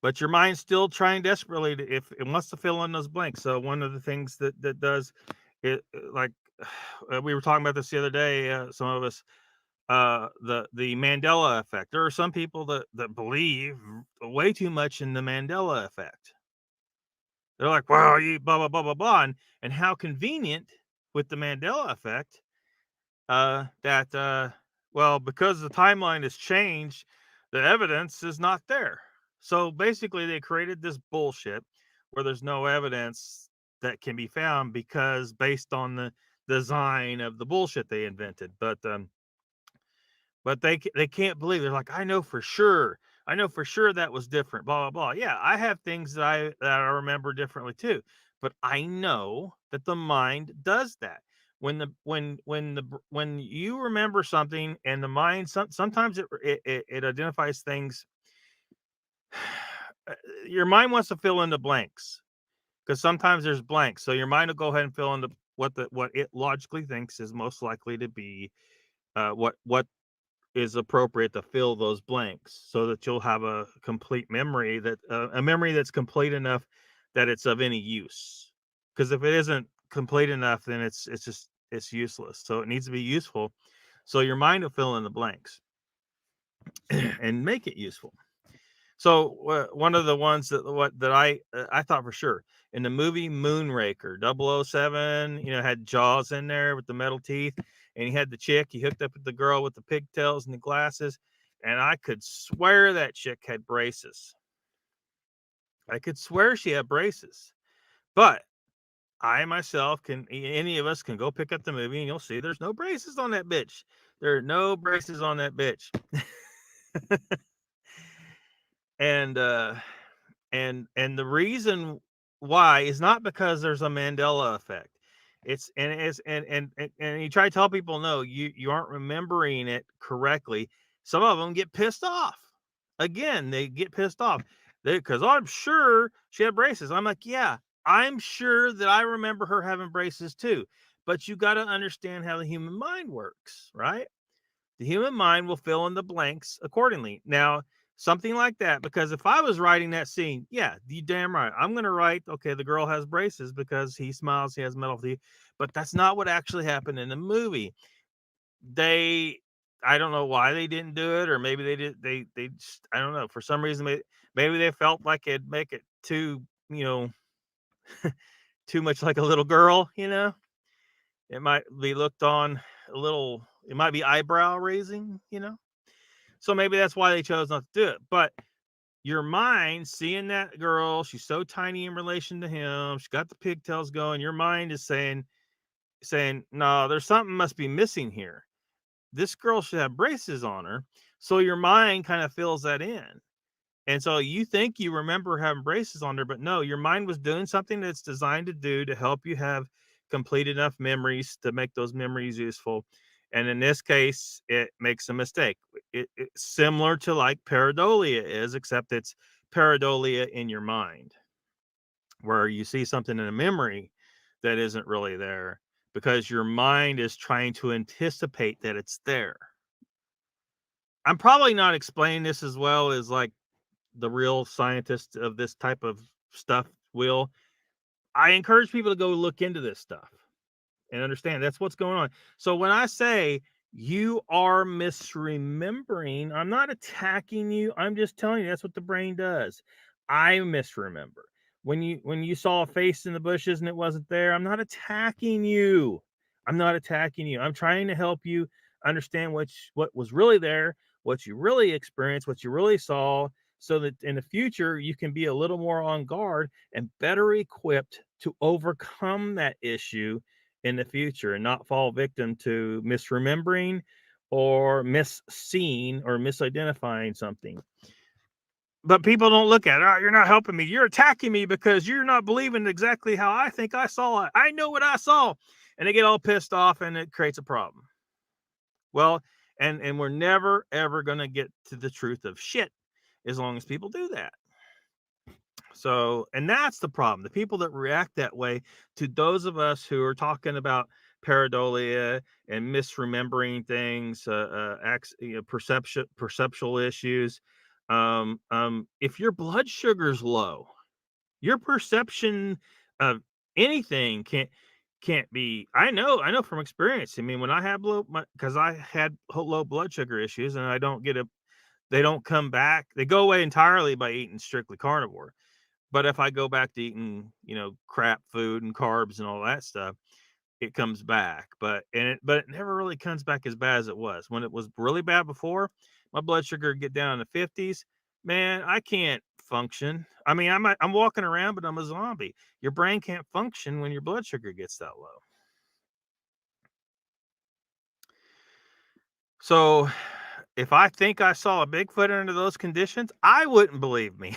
But your mind's still trying desperately if it wants to fill in those blanks. So one of the things that does it, like we were talking about this the other day, some of us, the Mandela effect. There are some people that believe way too much in the Mandela effect. They're like, well, you blah blah blah blah blah, and how convenient with the Mandela effect, well, because the timeline has changed, the evidence is not there. So basically, they created this bullshit where there's no evidence that can be found, because based on the design of the bullshit they invented. But they can't believe. They're like, I know for sure that was different. Blah blah blah. Yeah, I have things that I remember differently too. But I know that the mind does that. When you remember something and the mind sometimes it identifies things. Your mind wants to fill in the blanks, because sometimes there's blanks. So your mind will go ahead and fill in what it logically thinks is most likely to be what is appropriate to fill those blanks, so that you'll have a complete memory, a memory that's complete enough that it's of any use. Because if it isn't complete enough, then it's useless. So it needs to be useful. So your mind will fill in the blanks and make it useful. So one of the ones that I thought for sure in the movie Moonraker, 007, had Jaws in there with the metal teeth, and he had the chick. He hooked up with the girl with the pigtails and the glasses, and I could swear that chick had braces. I could swear she had braces, but I myself can, any of us can go pick up the movie and you'll see there's no braces on that bitch. There are no braces on that bitch. and the reason why is not because there's a Mandela effect. And you try to tell people, no, you aren't remembering it correctly. Some of them get pissed off. Again, they get pissed off because I'm sure she had braces. I'm like, yeah, I'm sure that I remember her having braces too. But you got to understand how the human mind works, right? The human mind will fill in the blanks accordingly. Now, something like that, because if I was writing that scene, yeah, you damn right, I'm going to write, okay, the girl has braces because he smiles, he has metal teeth, but that's not what actually happened in the movie. I don't know why they didn't do it, or maybe they just, I don't know, for some reason, maybe they felt like it'd make it too, too much like a little girl, it might be looked on a little, it might be eyebrow raising, So maybe that's why they chose not to do it. But your mind seeing that girl, she's so tiny in relation to him, she's got the pigtails going. Your mind is saying, no, there's something must be missing here. This girl should have braces on her. So your mind kind of fills that in. And so you think you remember having braces on her, but no, your mind was doing something that's designed to do to help you have complete enough memories to make those memories useful. And in this case, it makes a mistake. It's similar to like pareidolia is, except it's pareidolia in your mind, where you see something in a memory that isn't really there because your mind is trying to anticipate that it's there. I'm probably not explaining this as well as like the real scientists of this type of stuff will. I encourage people to go look into this stuff and understand that's what's going on. So when I say you are misremembering, I'm not attacking you. I'm just telling you that's what the brain does. I misremember. When you saw a face in the bushes and it wasn't there, I'm not attacking you. I'm not attacking you. I'm trying to help you understand what was really there, what you really experienced, what you really saw, so that in the future you can be a little more on guard and better equipped to overcome that issue in the future and not fall victim to misremembering or misseeing or misidentifying something. But people don't look at it. Oh, you're not helping me. You're attacking me because you're not believing exactly how I think I saw it. I know what I saw. And they get all pissed off and it creates a problem. Well, and we're never, ever going to get to the truth of shit as long as people do that. So, and that's the problem. The people that react that way to those of us who are talking about pareidolia and misremembering things, perceptual issues. If your blood sugar's low, your perception of anything can't be. I know from experience. I mean, when I have because I had low blood sugar issues, and I don't get they don't come back. They go away entirely by eating strictly carnivore. But if I go back to eating, crap food and carbs and all that stuff, it comes back. But it never really comes back as bad as it was. When it was really bad before, my blood sugar would get down in the 50s. Man, I can't function. I mean, I'm walking around, but I'm a zombie. Your brain can't function when your blood sugar gets that low. So if I think I saw a Bigfoot under those conditions, I wouldn't believe me.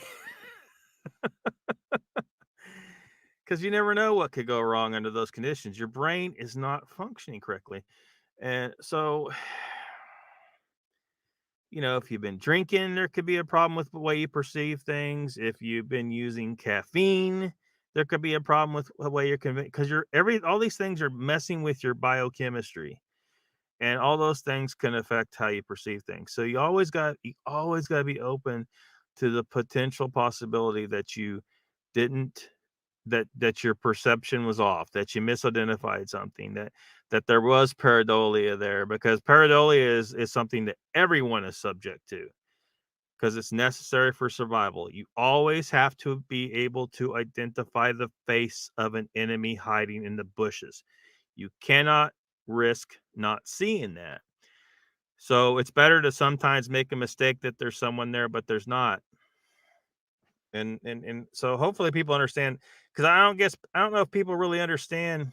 Because you never know what could go wrong under those conditions. Your brain is not functioning correctly. And so, if you've been drinking, there could be a problem with the way you perceive things. If you've been using caffeine, there could be a problem with the way you're convinced, because all these things are messing with your biochemistry, and all those things can affect how you perceive things. So you always got to be open to the potential possibility that you didn't that your perception was off, that you misidentified something, that there was pareidolia there, because pareidolia is something that everyone is subject to because it's necessary for survival. You always have to be able to identify the face of an enemy hiding in the bushes. You cannot risk not seeing that. So it's better to sometimes make a mistake that there's someone there, but there's not. And so hopefully people understand, because I don't know if people really understand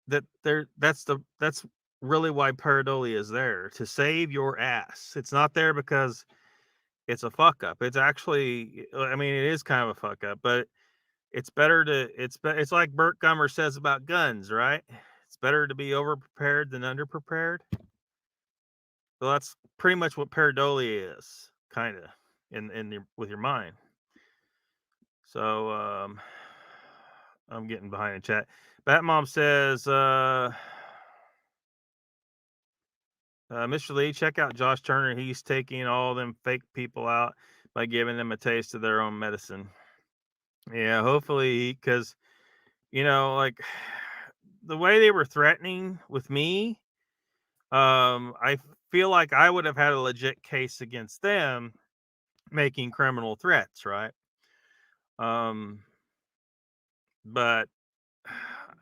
that that's really why pareidolia is there, to save your ass. It's not there because it's a fuck up. It's actually, I mean, it is kind of a fuck up, but it's better to it's like Burt Gummer says about guns, right? It's better to be over prepared than under prepared. So that's pretty much what pareidolia is, kind of, with your mind. So I'm getting behind in chat. Batmom says, Mr. Lee, check out Josh Turner. He's taking all them fake people out by giving them a taste of their own medicine. Yeah, hopefully, because, like, the way they were threatening with me, I feel like I would have had a legit case against them making criminal threats, right? But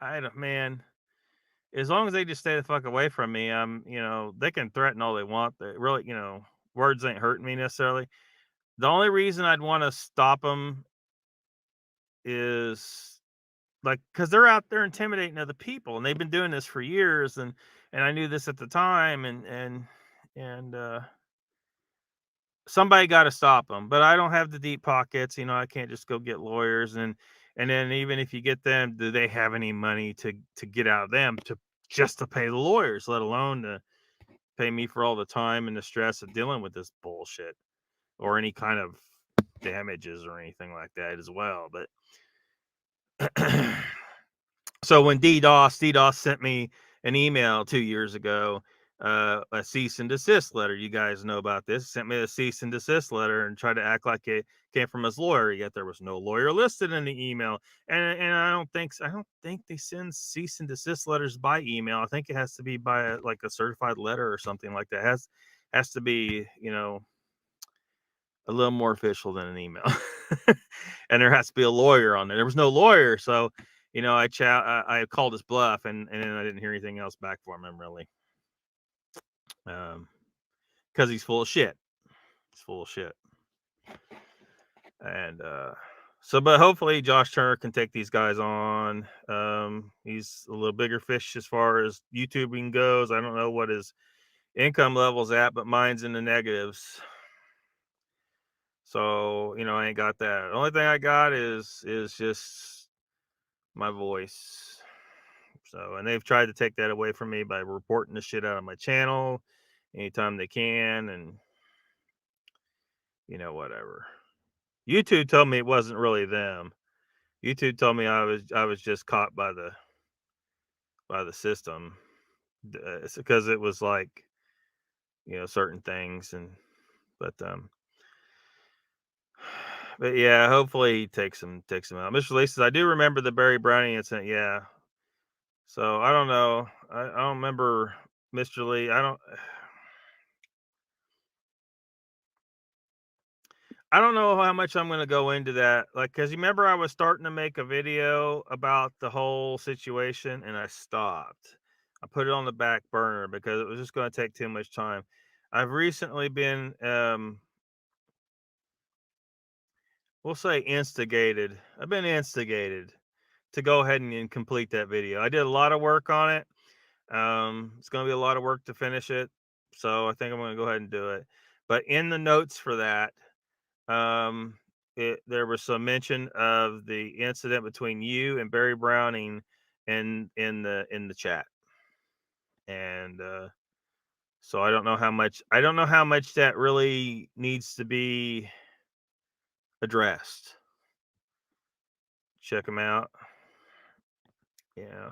I don't, man, as long as they just stay the fuck away from me, they can threaten all they want. They really, words ain't hurting me necessarily. The only reason I'd want to stop them is, like, because they're out there intimidating other people, and they've been doing this for years, and I knew this at the time, and somebody got to stop them. But I don't have the deep pockets, I can't just go get lawyers, and then even if you get them, do they have any money to get out of them to pay the lawyers, let alone to pay me for all the time and the stress of dealing with this bullshit, or any kind of damages or anything like that as well. But so when DDoS sent me an email 2 years ago, a cease and desist letter. You guys know about this. Sent me a cease and desist letter and tried to act like it came from his lawyer. Yet there was no lawyer listed in the email. And I don't think they send cease and desist letters by email. I think it has to be by like a certified letter or something like that. Has to be, a little more official than an email. And there has to be a lawyer on there. There was no lawyer, so I called his bluff, and then I didn't hear anything else back from him, really, because he's full of shit. He's full of shit. And but hopefully Josh Turner can take these guys on. He's a little bigger fish as far as YouTubing goes. I don't know what his income level's at, but mine's in the negatives. So, I ain't got that. The only thing I got is just my voice. So, and they've tried to take that away from me by reporting the shit out of my channel anytime they can, and whatever. YouTube told me it wasn't really them. YouTube told me I was just caught by the system. It's because it was like, certain things, but yeah, hopefully he takes him out. Mr. Lee says, I do remember the Barry Browning incident. Yeah. So I don't know. I don't remember, Mr. Lee. I don't know how much I'm going to go into that. Like, because you remember I was starting to make a video about the whole situation, and I stopped. I put it on the back burner because it was just going to take too much time. I've recently been, we'll say instigated. I've been instigated to go ahead and complete that video. I did a lot of work on it. It's going to be a lot of work to finish it. So I think I'm going to go ahead and do it. But in the notes for that, there was some mention of the incident between you and Barry Browning in the chat. And so I don't know how much that really needs to be addressed. Check him out. Yeah.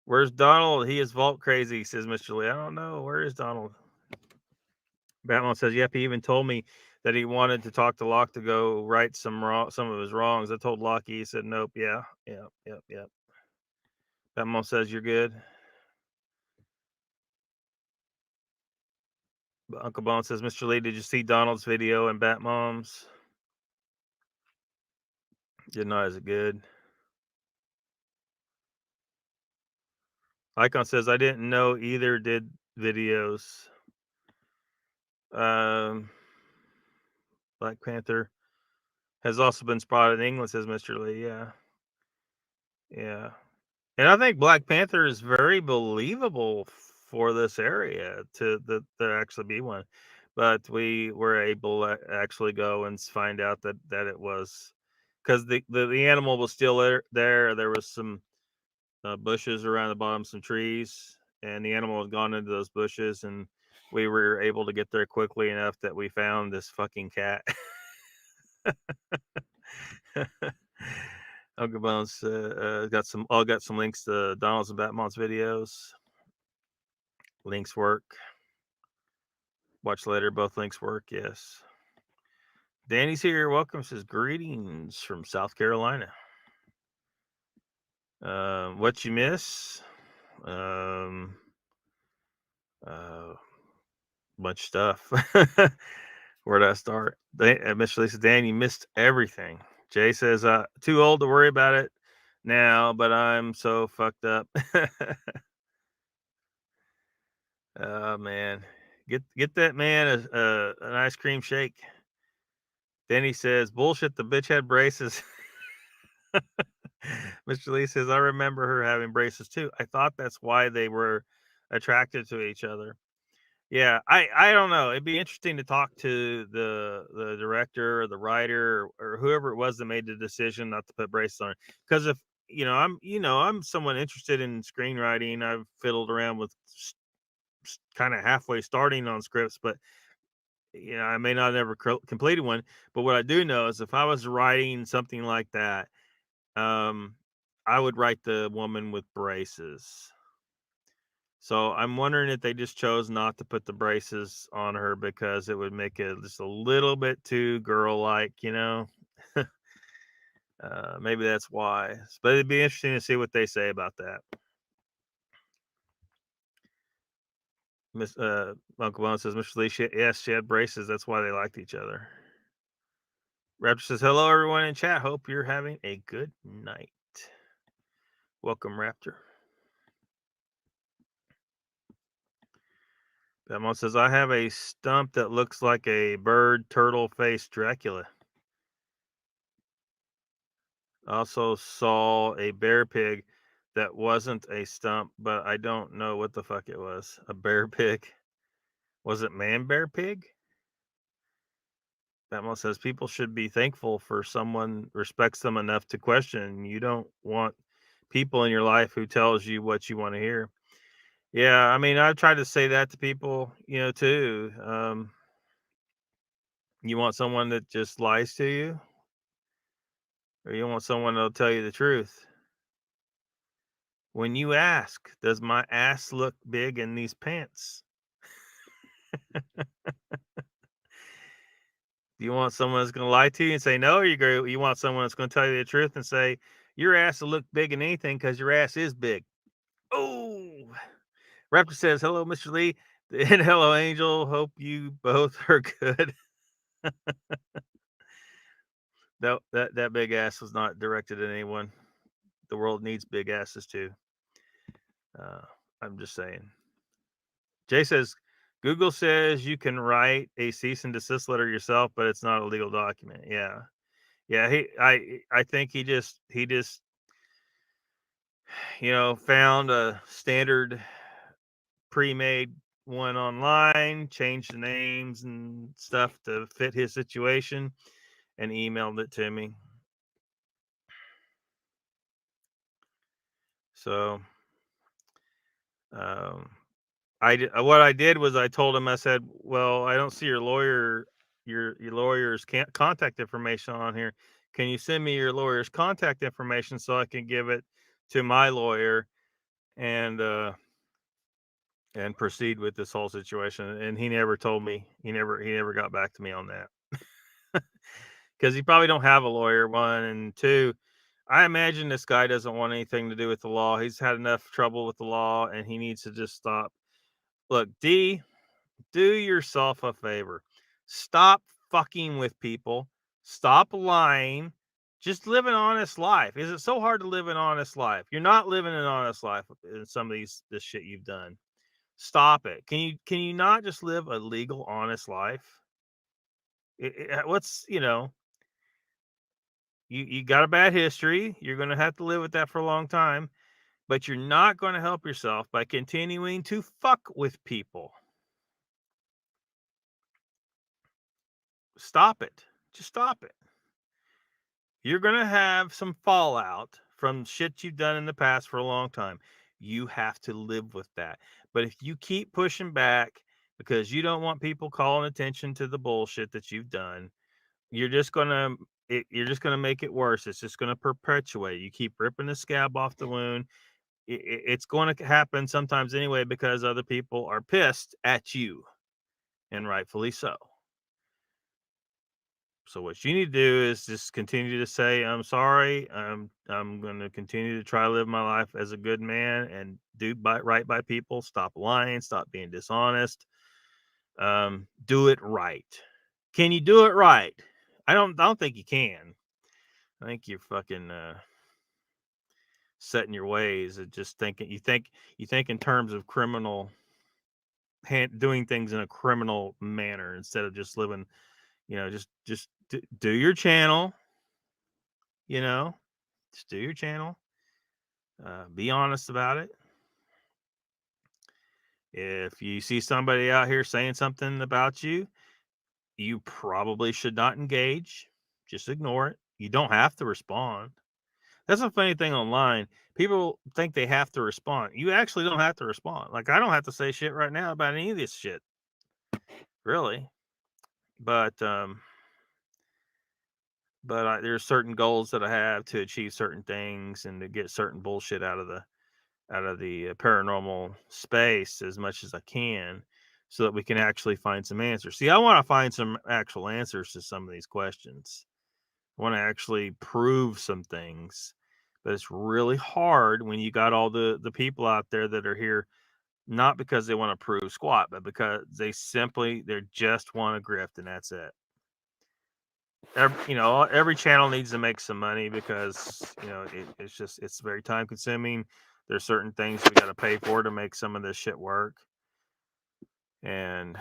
Where's Donald? He is vault crazy, says Mr. Lee. I don't know. Where is Donald? Batman says, yep, he even told me that he wanted to talk to Locke to go right some of his wrongs. I told Locke, he said, nope, yeah. Batman says, you're good. But Uncle Bone says, Mr. Lee, did you see Donald's video and Batmom's? Did not, is it good? Icon says, I didn't know either did videos. Black Panther has also been spotted in England, says Mr. Lee. Yeah. And I think Black Panther is very believable for this area to actually be one. But we were able to actually go and find out that it was because the animal was still there. There was some bushes around the bottom, some trees, and the animal had gone into those bushes, and we were able to get there quickly enough that we found this fucking cat. Uncle Bones got some links to Donald's and Batmon's videos. Links work. Watch later. Both links work. Yes. Danny's here. Welcome. Says greetings from South Carolina. What you miss? Bunch of stuff. Where'd I start? Mr. Lisa, Dan, you missed everything. Jay says, too old to worry about it now, but I'm so fucked up. Oh man, get that man an ice cream shake. Then he says, bullshit. The bitch had braces. Mr. Lee says, I remember her having braces too. I thought that's why they were attracted to each other. Yeah, I don't know. It'd be interesting to talk to the director or the writer or whoever it was that made the decision not to put braces on. Because if I'm someone interested in screenwriting. I've fiddled around with kind of halfway starting on scripts, but I may not have ever completed one. But what I do know is if I was writing something like that, I would write the woman with braces. So I'm wondering if they just chose not to put the braces on her because it would make it just a little bit too girl-like, maybe that's why. But it'd be interesting to see what they say about that. Uncle Bones says, Mr. Lee, yes, she had braces. That's why they liked each other. Raptor says, hello, everyone in chat. Hope you're having a good night. Welcome, Raptor. Batman says, I have a stump that looks like a bird turtle faced Dracula. Also saw a bear pig that wasn't a stump, but I don't know what the fuck it was. A bear pig. Was it man bear pig? Batman says people should be thankful for someone respects them enough to question. You don't want people in your life who tells you what you want to hear. Yeah, I mean, I've tried to say that to people, too. You want someone that just lies to you, or you want someone that'll tell you the truth. When you ask, does my ass look big in these pants? Do you want someone that's going to lie to you and say no, or you want someone that's going to tell you the truth and say your ass will look big in anything because your ass is big? Oh, Raptor says, hello, Mr. Lee, and hello, Angel. Hope you both are good. That big ass was not directed at anyone. The world needs big asses too. I'm just saying. Jay says, Google says you can write a cease and desist letter yourself, but it's not a legal document. Yeah. I think he just found a standard pre-made one online, changed the names and stuff to fit his situation, and emailed it to me. So, what I did was I told him, I said, well, I don't see your lawyer's contact information on here. Can you send me your lawyer's contact information so I can give it to my lawyer and proceed with this whole situation? And he never told me. He never got back to me on that. Because he probably don't have a lawyer, one, and two, I imagine this guy doesn't want anything to do with the law. He's had enough trouble with the law, and he needs to just stop. Look, D, do yourself a favor. Stop fucking with people. Stop lying. Just live an honest life. Is it so hard to live an honest life? You're not living an honest life in some of this shit you've done. Stop it. Can you not just live a legal, honest life? What's, you got a bad history. You're going to have to live with that for a long time, but you're not going to help yourself by continuing to fuck with people. Stop it. Just stop it. You're going to have some fallout from shit you've done in the past for a long time. You have to live with that. But if you keep pushing back because you don't want people calling attention to the bullshit that you've done, you're just going to make it worse. It's just going to perpetuate. You keep ripping the scab off the wound. It's going to happen sometimes anyway because other people are pissed at you, and rightfully so. So what you need to do is just continue to say, I'm sorry. I'm going to continue to try to live my life as a good man and do right by people. Stop lying. Stop being dishonest. Do it right. Can you do it right? I don't think you can. I think you're fucking set in your ways and just thinking. You think in terms of criminal, doing things in a criminal manner instead of just living. Just do your channel. Just do your channel. Be honest about it. If you see somebody out here saying something about you, you probably should not engage. Just ignore it. You don't have to respond. That's a funny thing online. People think they have to respond. You actually don't have to respond. Like, I don't have to say shit right now about any of this shit. Really. But there's certain goals that I have to achieve certain things and to get certain bullshit out of the paranormal space as much as I can so that we can actually find some answers. See, I want to find some actual answers to some of these questions. I want to actually prove some things, but it's really hard when you got all the people out there that are here not because they want to prove squat, but because they just want to grift, and that's it. Every channel needs to make some money because it's very time consuming. There's certain things we got to pay for to make some of this shit work, and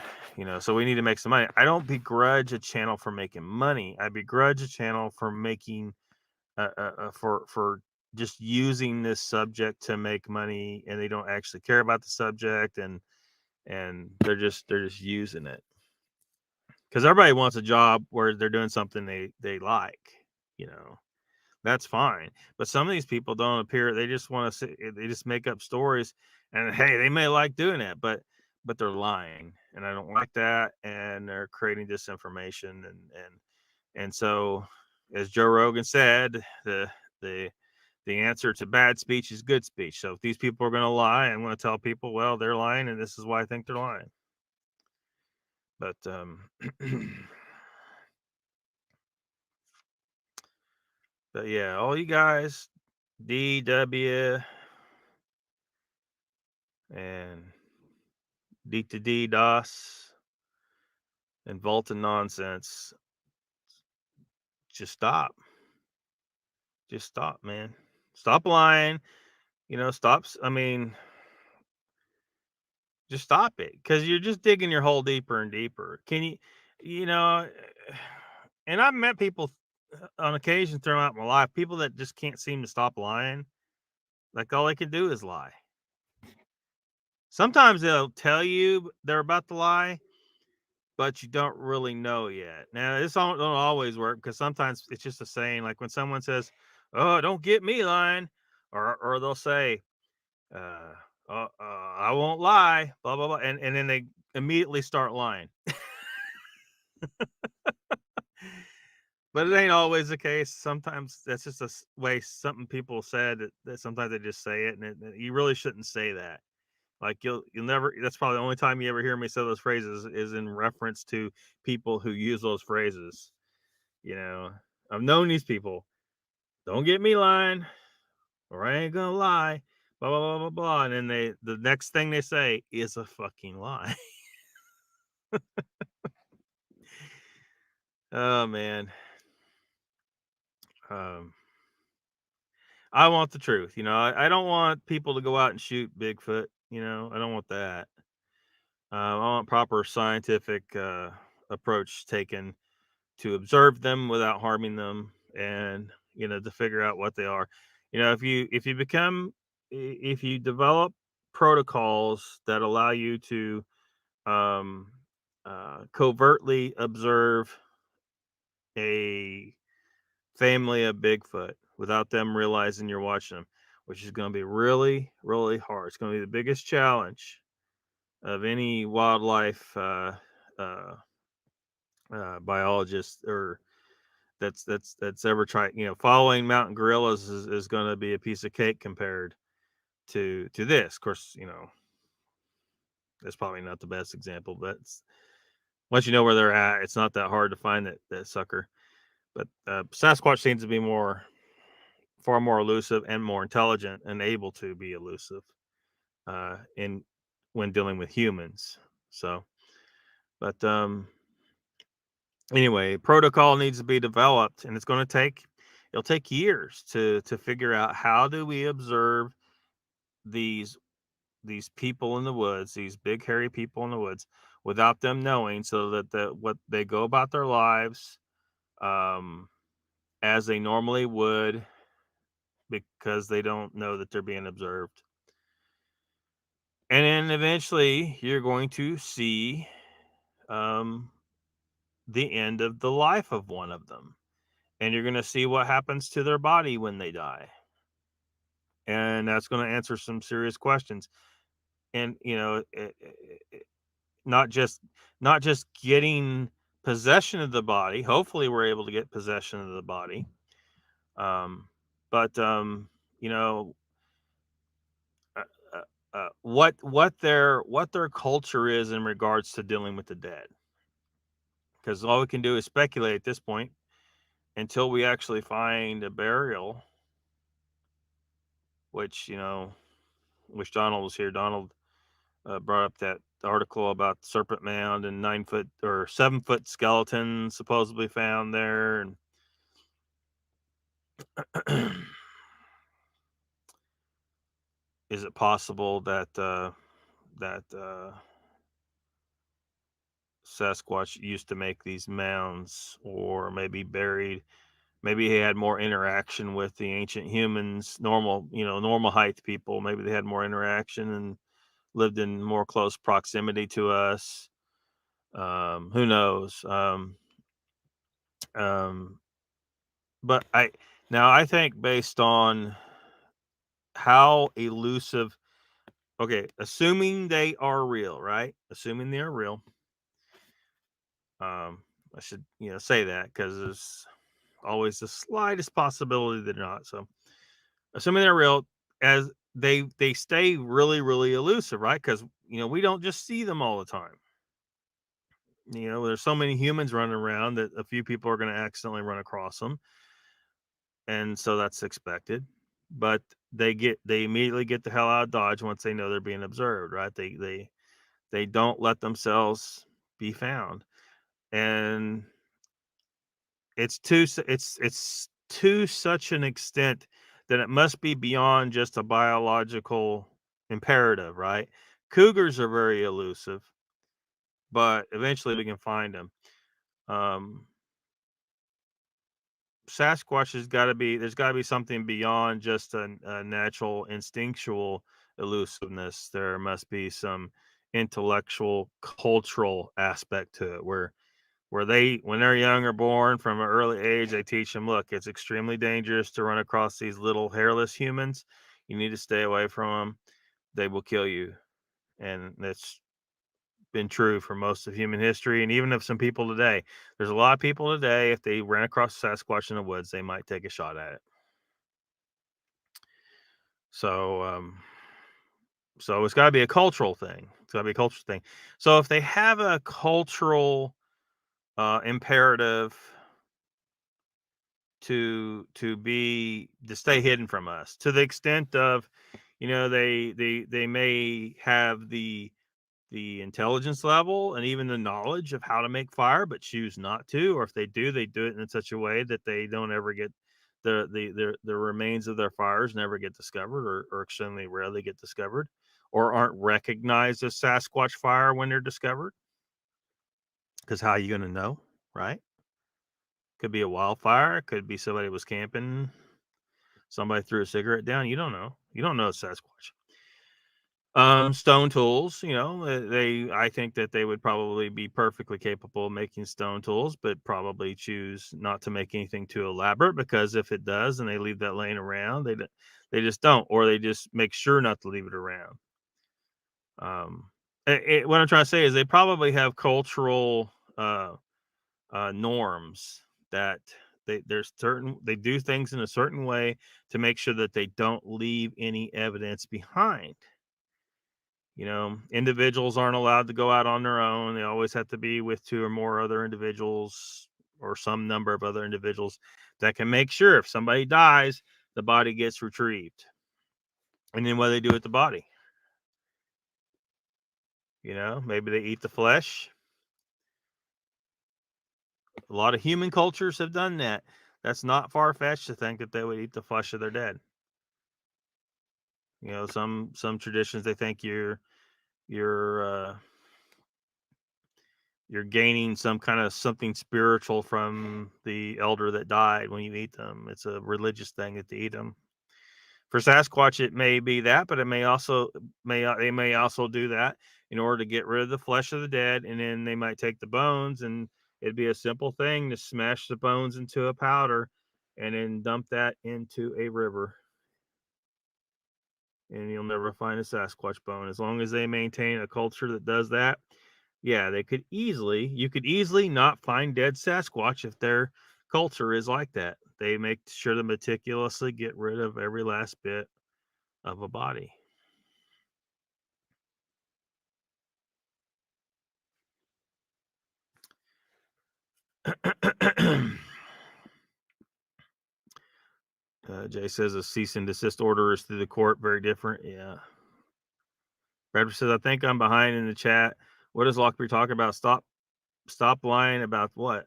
so we need to make some money. I don't begrudge a channel for making money. I begrudge a channel for making for just using this subject to make money, and they don't actually care about the subject, and they're just using it. Because everybody wants a job where they're doing something they like, that's fine. But some of these people don't appear. They just want to they just make up stories, and hey, they may like doing it, but they're lying, and I don't like that. And they're creating disinformation, and so, as Joe Rogan said, the answer to bad speech is good speech. So if these people are going to lie, I'm going to tell people, well, they're lying, and this is why I think they're lying. But but yeah, all you guys, DW and D to D DOS and Volta nonsense, just stop. Just stop, man. Stop lying. Stop. I mean, just stop it, because you're just digging your hole deeper and deeper. Can you know? And I've met people on occasion throughout my life, people that just can't seem to stop lying. Like, all they can do is lie. Sometimes they'll tell you they're about to lie, but you don't really know yet. Now, this don't always work, because sometimes it's just a saying. Like when someone says, "Oh, don't get me lying," or they'll say, "I won't lie," blah blah blah, and then they immediately start lying. But it ain't always the case. Sometimes that's just a way something people said that sometimes they just say it, and you really shouldn't say that. Like, you'll never. That's probably the only time you ever hear me say those phrases is in reference to people who use those phrases. I've known these people. Don't get me lying, or I ain't gonna lie. Blah blah blah blah blah, and then the next thing they say is a fucking lie. Oh man. I want the truth. I don't want people to go out and shoot Bigfoot. I don't want that. I want proper scientific approach taken observe them without harming them, and to figure out what they are. If you develop protocols that allow you to um, covertly observe a family of Bigfoot without them realizing you're watching them, which is going to be really, really hard. It's going to be the biggest challenge of any wildlife uh, biologist or that's ever tried. Following mountain gorillas is going to be a piece of cake compared to this. Of course, that's probably not the best example, but once you know where they're at, it's not that hard to find that sucker. But Sasquatch seems to be far more elusive and more intelligent and able to be elusive in when dealing with humans. So, but anyway, protocol needs to be developed, and it'll take years to figure out how do we observe these people in the woods, these big hairy people in the woods, without them knowing, so that what they go about their lives um, as they normally would, because they don't know that they're being observed. And then eventually you're going to see um, the end of the life of one of them. And you're going to see what happens to their body when they die. And that's going to answer some serious questions. And, not just getting possession of the body. Hopefully we're able to get possession of the body. But, you know, what their culture is in regards to dealing with the dead, because all we can do is speculate at this point until we actually find a burial, which wish Donald was here. Donald brought up that article about Serpent Mound and 9-foot or 7-foot skeleton supposedly found there, and is it possible that Sasquatch used to make these mounds, or maybe maybe he had more interaction with the ancient humans, normal height people. Maybe they had more interaction and lived in more close proximity to us. Who knows? But I think, based on how elusive, okay, assuming they are real, right? Assuming they are real. I should say that, because there's always the slightest possibility they're not. So assuming they're real, as they stay really, really elusive, right? Because we don't just see them all the time. There's so many humans running around that a few people are going to accidentally run across them, and so that's expected. But they immediately get the hell out of Dodge once they know they're being observed, right? They don't let themselves be found, and it's to such an extent that it must be beyond just a biological imperative, right? Cougars are very elusive, but eventually we can find them. Sasquatch there's got to be something beyond just a natural instinctual elusiveness. There must be some intellectual, cultural aspect to it, where when they're young or born, from an early age, they teach them, look, it's extremely dangerous to run across these little hairless humans. You need to stay away from them. They will kill you. And that's been true for most of human history, and even of some people today. There's a lot of people today, if they ran across Sasquatch in the woods, they might take a shot at it. So so it's got to be a cultural thing. So if they have a cultural imperative to stay hidden from us, to the extent of they may have the intelligence level and even the knowledge of how to make fire, but choose not to, or if they do it in such a way that they don't ever get the remains of their fires never get discovered, or extremely rarely get discovered, or aren't recognized as Sasquatch fire when they're discovered. Because how are you going to know, right? Could be a wildfire. Could be somebody was camping. Somebody threw a cigarette down. You don't know. You don't know it's Sasquatch. Stone tools, I think that they would probably be perfectly capable of making stone tools, but probably choose not to make anything too elaborate, because if it does and they leave that laying around, they just don't, or they just make sure not to leave it around. What I'm trying to say is they probably have cultural norms that they do things in a certain way to make sure that they don't leave any evidence behind. Individuals aren't allowed to go out on their own. They always have to be with two or more other individuals, or some number of other individuals that can make sure if somebody dies, the body gets retrieved. And then what do they do with the body? Maybe they eat the flesh. A lot of human cultures have done that. That's not far-fetched to think that they would eat the flesh of their dead. Some traditions, they think you're gaining some kind of something spiritual from the elder that died when you eat them. It's a religious thing that they eat them. For Sasquatch, it may be that, but it may also they may also do that in order to get rid of the flesh of the dead, and then they might take the bones, and it'd be a simple thing to smash the bones into a powder and then dump that into a river. And you'll never find a Sasquatch bone. As long as they maintain a culture that does that, yeah, you could easily not find dead Sasquatch if their culture is like that. They make sure to meticulously get rid of every last bit of a body. Jay says a cease and desist order is through the court. Very different. Yeah. Bradford says, I think I'm behind in the chat. What does Lockbeard talk about? Stop lying about what?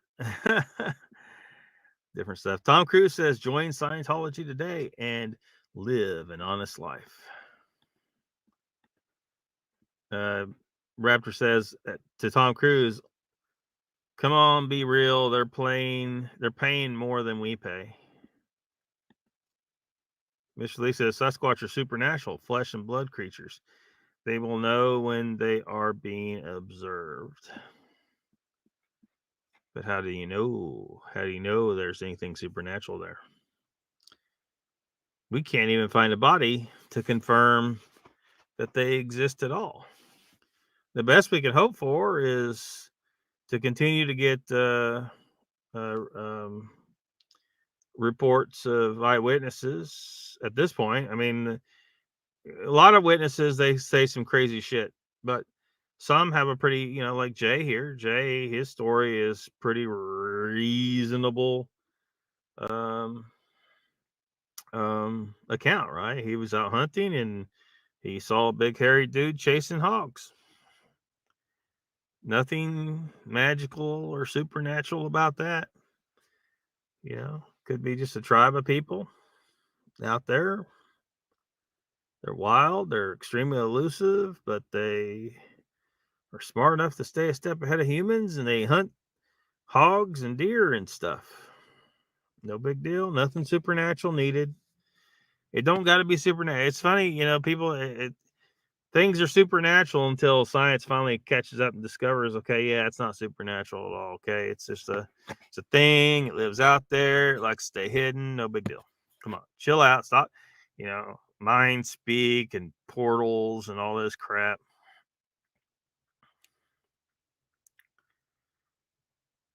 Different stuff. Tom Cruise says, join Scientology today and live an honest life. Raptor says to Tom Cruise, come on, be real. They're paying more than we pay. Mr. Lee says Sasquatch are supernatural, flesh and blood creatures. They will know when they are being observed. But how do you know? How do you know there's anything supernatural there? We can't even find a body to confirm that they exist at all. The best we can hope for is to continue to get reports of eyewitnesses at this point. I mean, a lot of witnesses, they say some crazy shit, but some have a pretty, like Jay here. Jay, his story is pretty reasonable account, right? He was out hunting and he saw a big hairy dude chasing hogs. Nothing magical or supernatural about that. Could be just a tribe of people out there. They're wild, they're extremely elusive, but they are smart enough to stay a step ahead of humans, and they hunt hogs and deer and stuff. No big deal. Nothing supernatural needed. It don't got to be supernatural. It's funny, people, things are supernatural until science finally catches up and discovers, okay, yeah, it's not supernatural at all. Okay, it's just it's a thing. It lives out there. It likes to stay hidden. No big deal. Come on, chill out. Stop. Mind speak and portals and all this crap.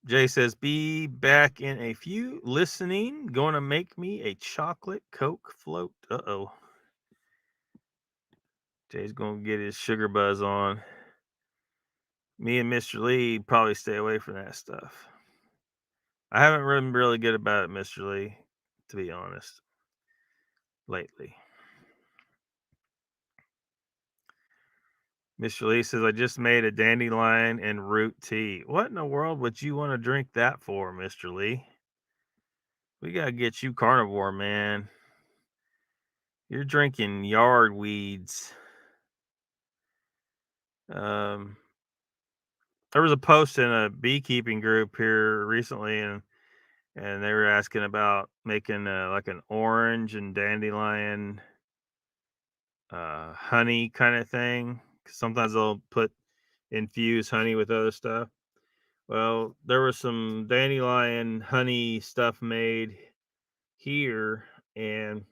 Jay says, be back in a few. Listening. Going to make me a chocolate Coke float. Uh-oh. Jay's going to get his sugar buzz on. Me and Mr. Lee probably stay away from that stuff. I haven't been really good about it, Mr. Lee, to be honest, lately. Mr. Lee says, I just made a dandelion and root tea. What in the world would you want to drink that for, Mr. Lee? We got to get you carnivore, man. You're drinking yard weeds. There was a post in a beekeeping group here recently, and and they were asking about making like an orange and dandelion honey kind of thing. 'Cause sometimes they'll put infuse honey with other stuff. Well, there was some dandelion honey stuff made here, and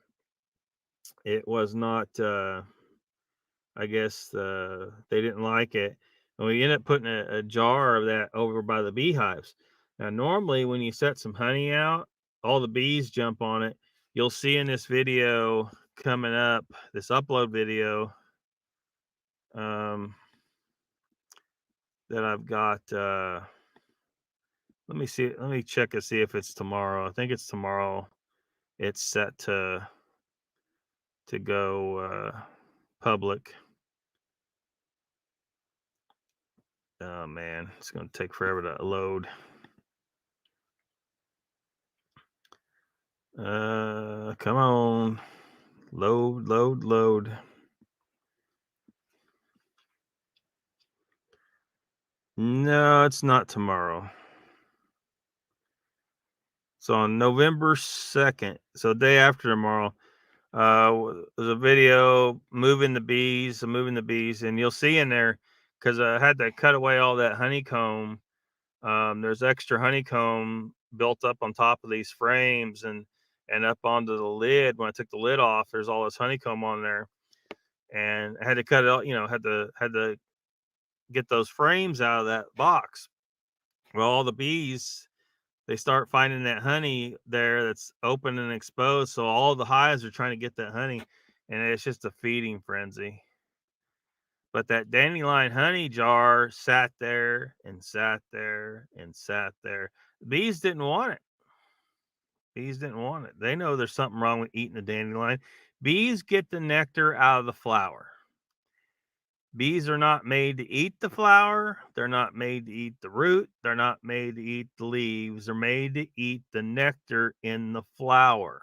it was not. I guess they didn't like it, and we ended up putting a jar of that over by the beehives. Now, normally when you set some honey out, all the bees jump on it. You'll see in this video coming up, this upload video, um, that I've got. Let me see. Let me check and see if it's tomorrow. I think it's tomorrow. It's set to go public. Oh man, it's gonna take forever to load. Come on. Load, load, load. No, it's not tomorrow. So on November 2nd, so day after tomorrow, there's a video moving the bees, and you'll see in there because I had to cut away all that honeycomb. There's extra honeycomb built up on top of these frames and up onto the lid. When I took the lid off, there's all this honeycomb on there, and I had to cut it out. Had to get those frames out of that box. Well, all the bees, they start finding that honey there that's open and exposed. So all the hives are trying to get that honey, and it's just a feeding frenzy. But that dandelion honey jar sat there and sat there and sat there. Bees didn't want it. Bees didn't want it. They know there's something wrong with eating the dandelion. Bees get the nectar out of the flower. Bees are not made to eat the flower. They're not made to eat the root. They're not made to eat the leaves. They're made to eat the nectar in the flower.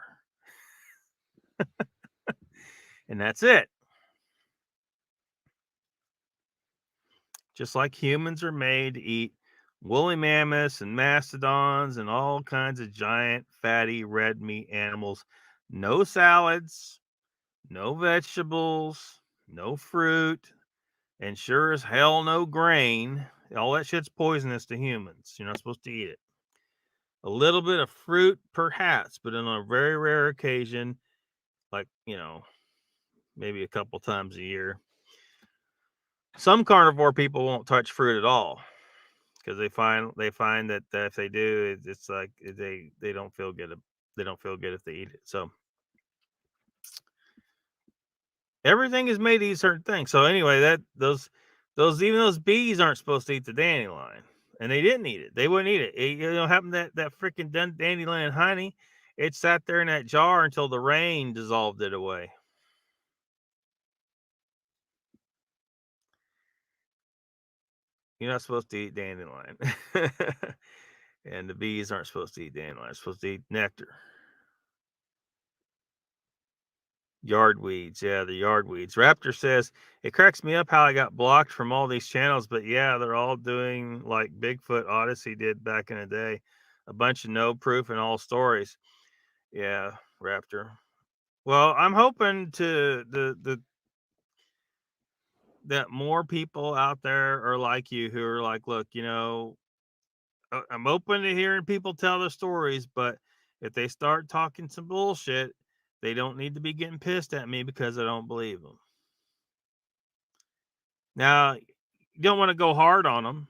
And that's it. Just like humans are made to eat woolly mammoths and mastodons and all kinds of giant, fatty, red meat animals. No salads, no vegetables, no fruit, and sure as hell no grain. All that shit's poisonous to humans. You're not supposed to eat it. A little bit of fruit, perhaps, but on a very rare occasion, like, maybe a couple times a year. Some carnivore people won't touch fruit at all because they find that if they do, it's like they don't feel good. They don't feel good if they eat it. So everything is made to eat certain things. So anyway, that even those bees aren't supposed to eat the dandelion, and they didn't eat it. They wouldn't eat it. Happened that freaking dandelion honey. It sat there in that jar until the rain dissolved it away. You're not supposed to eat dandelion, and the bees aren't supposed to eat dandelion. They're supposed to eat nectar. Yard weeds, yeah, the yard weeds. Raptor says it cracks me up how I got blocked from all these channels, but yeah, they're all doing like Bigfoot Odyssey did back in the day, a bunch of no proof and all stories. Yeah, Raptor. Well, I'm hoping to the that more people out there are like you who are like, look, I'm open to hearing people tell their stories, but if they start talking some bullshit, they don't need to be getting pissed at me because I don't believe them. Now, you don't want to go hard on them.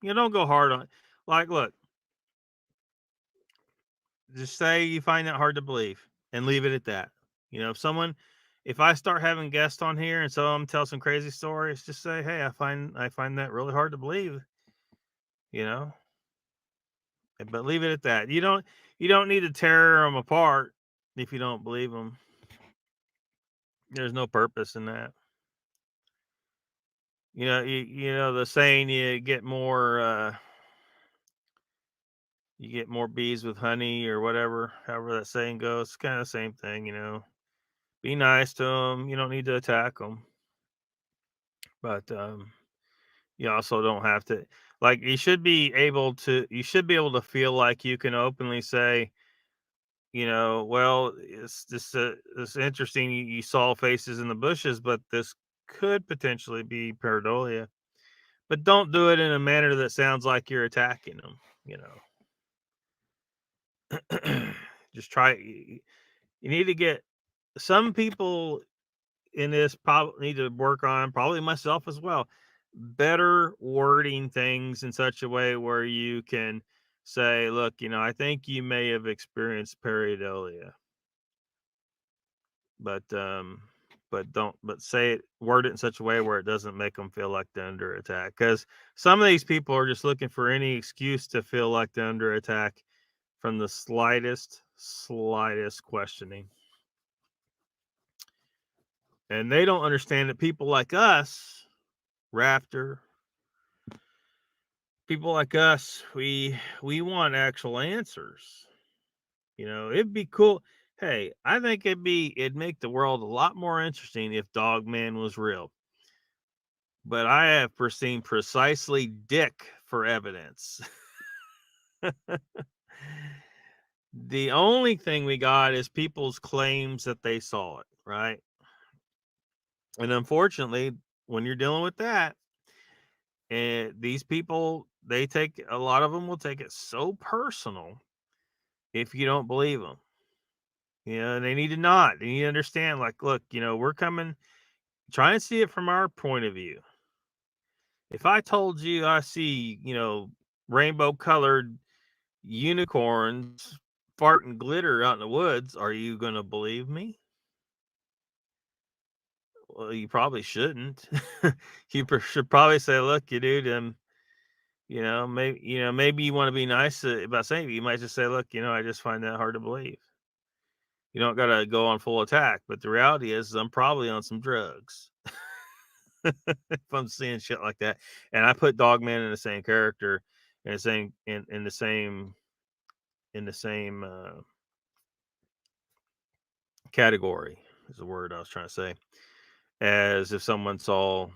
You don't go hard on it. Like, look, just say you find that hard to believe and leave it at that. If I start having guests on here and some of them tell some crazy stories, just say, hey, I find that really hard to believe, you know, but leave it at that. You don't need to tear them apart if you don't believe them. There's no purpose in that. The saying you get more bees with honey or whatever, however that saying goes. It's kind of the same thing. Be nice to them. You don't need to attack them, but you also don't have to. Like you should be able to feel like you can openly say, well, it's interesting you saw faces in the bushes, but this could potentially be pareidolia. But don't do it in a manner that sounds like you're attacking them, you know. Just try. You need to get some people in this probably need to work on, probably myself as well, better wording things in such a way where you can say, look, I think you may have experienced pareidolia, but say it, word it in such a way where it doesn't make them feel like they're under attack, because some of these people are just looking for any excuse to feel like they're under attack from the slightest questioning. And they don't understand that people like us, Raptor, people like us, we want actual answers. It'd be cool. Hey, I think it'd make the world a lot more interesting if Dogman was real. But I have seen precisely Dick for evidence. The only thing we got is people's claims that they saw it, right? And unfortunately, when you're dealing with that, and these people, a lot of them will take it so personal if you don't believe them. And they need to not. They need to understand, like, look, we're coming, try and see it from our point of view. If I told you I see, rainbow colored unicorns farting glitter out in the woods, are you going to believe me? Well, you probably shouldn't. You should probably say, look, you dude, maybe you want to be nice about saying it. You might just say, look, I just find that hard to believe. You don't got to go on full attack, but the reality is I'm probably on some drugs. If I'm seeing shit like that, and I put Dogman in the same character, in the same category is the word I was trying to say, as if someone saw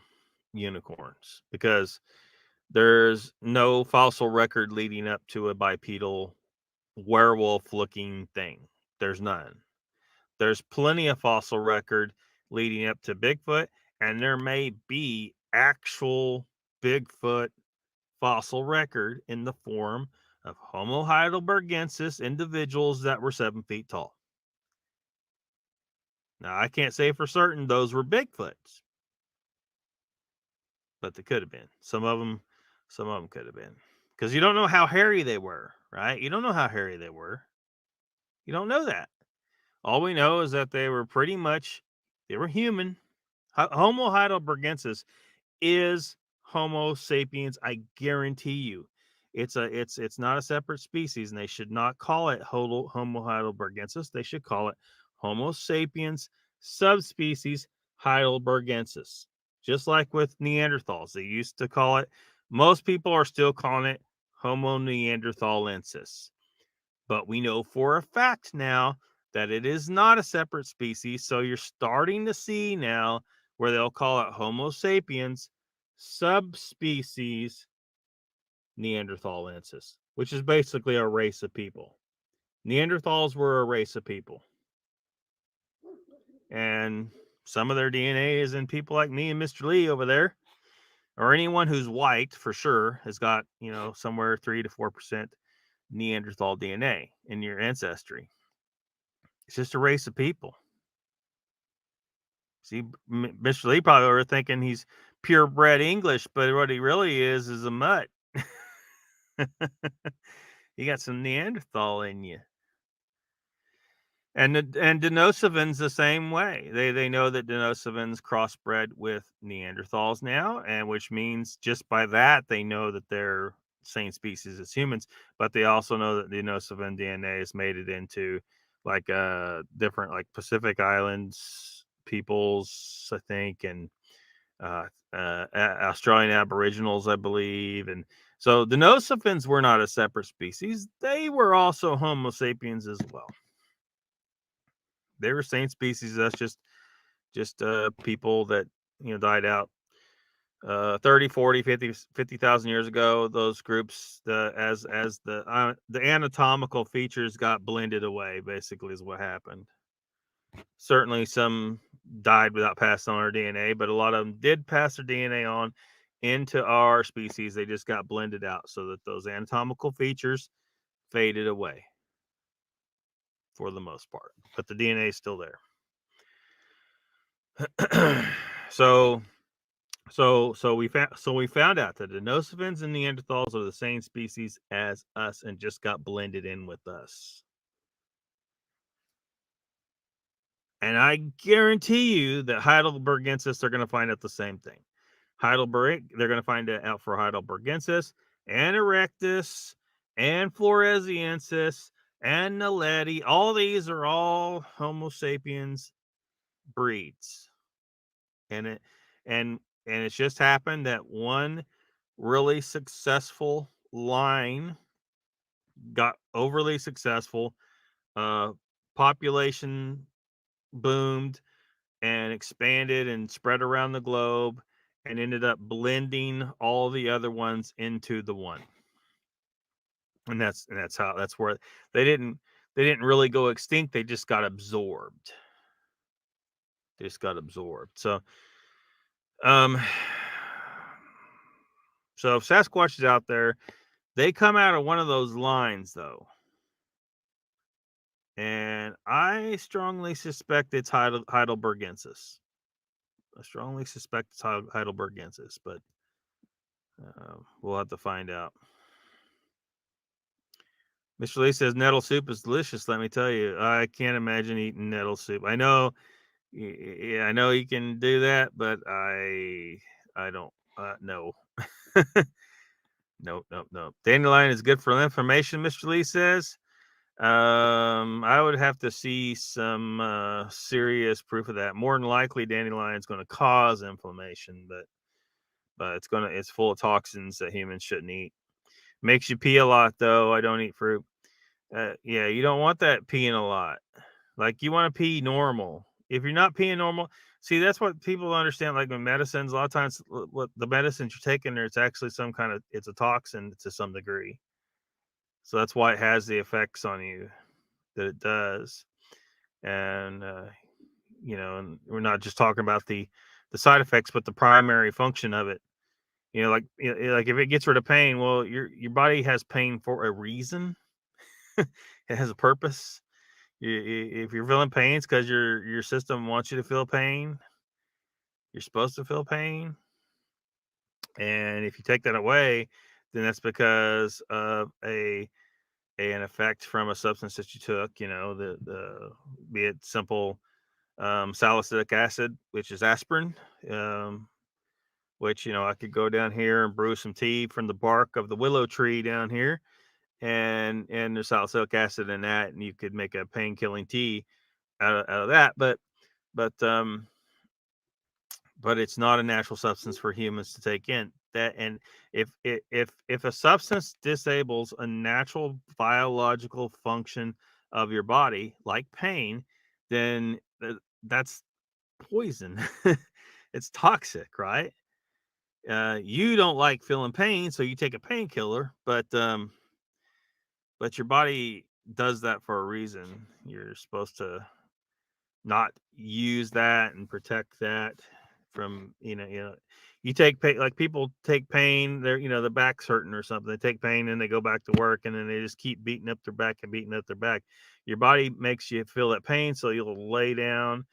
unicorns, because there's no fossil record leading up to a bipedal werewolf looking thing. There's none. There's plenty of fossil record leading up to Bigfoot, and there may be actual Bigfoot fossil record in the form of Homo heidelbergensis individuals that were 7 feet tall. Now, I can't say for certain those were Bigfoots, but they could have been. Some of them could have been, because you don't know how hairy they were, right? You don't know how hairy they were. You don't know that. All we know is that they were human. Homo heidelbergensis is Homo sapiens. I guarantee you, it's not a separate species, and they should not call it Homo heidelbergensis. They should call it Homo sapiens subspecies heidelbergensis. Just like with Neanderthals, they used to call it. Most people are still calling it Homo neanderthalensis, but we know for a fact now that it is not a separate species. So you're starting to see now where they'll call it Homo sapiens subspecies Neanderthalensis, which is basically a race of people. Neanderthals were a race of people. And some of their DNA is in people like me and Mr. Lee over there, or anyone who's white for sure has got, somewhere 3 to 4% Neanderthal DNA in your ancestry. It's just a race of people. See, Mr. Lee probably were thinking he's purebred English, but what he really is a mutt. You got some Neanderthal in you. And Denisovans the same way. They know that Denisovans crossbred with Neanderthals now, and which means just by that they know that they're same species as humans. But they also know that Denisovan DNA has made it into like different like Pacific Islands peoples, I think, and Australian Aboriginals, I believe, and so the Denisovans were not a separate species. They were also Homo sapiens as well. They were same species. That's just people that died out 30, 40, 50,000 years ago, those groups, as the anatomical features got blended away, basically is what happened. Certainly some died without passing on our DNA, but a lot of them did pass their DNA on into our species. They just got blended out so that those anatomical features faded away for the most part, but the DNA is still there. So we found out that the Denisovans and Neanderthals are the same species as us and just got blended in with us. And I guarantee you that Heidelbergensis, they're going to find out the same thing. Heidelberg, they're going to find out for Heidelbergensis and Erectus and Floresiensis and Naledi. All these are all Homo sapiens breeds. And it's just happened that one really successful line got overly successful. Population boomed and expanded and spread around the globe and ended up blending all the other ones into the one. And that's where they didn't really go extinct. They just got absorbed. So so if Sasquatch is out there, they come out of one of those lines though. And I strongly suspect it's Heidelbergensis. I strongly suspect it's Heidelbergensis, but we'll have to find out. Mr. Lee says nettle soup is delicious. Let me tell you, I can't imagine eating nettle soup. I know, yeah, I know you can do that, but I don't. No. No. Dandelion is good for inflammation. Mr. Lee says. I would have to see some serious proof of that. More than likely, dandelion is going to cause inflammation, but it's full of toxins that humans shouldn't eat. Makes you pee a lot, though. I don't eat fruit. Yeah, you don't want that peeing a lot. Like you want to pee normal. If you're not peeing normal, see that's what people understand. Like with medicines, a lot of times, what the medicines you're taking there, it's actually it's a toxin to some degree. So that's why it has the effects on you that it does. And and we're not just talking about the side effects, but the primary function of it. Like if it gets rid of pain, well, your body has pain for a reason. It has a purpose. If you're feeling pain, it's because your system wants you to feel pain. You're supposed to feel pain, and if you take that away, then that's because of an effect from a substance that you took. The be it simple salicylic acid, which is aspirin, which I could go down here and brew some tea from the bark of the willow tree down here, and there's salicylic acid in that, and you could make a pain killing tea out of that. But it's not a natural substance for humans to take in. That and if a substance disables a natural biological function of your body, like pain, then that's poison. It's toxic, right? You don't like feeling pain, so you take a painkiller, but your body does that for a reason. You're supposed to not use that and protect that from you take pain, like people take pain, they're the back's hurting or something, they take pain and they go back to work and then they just keep beating up their back and beating up their back. Your body makes you feel that pain, so you'll lay down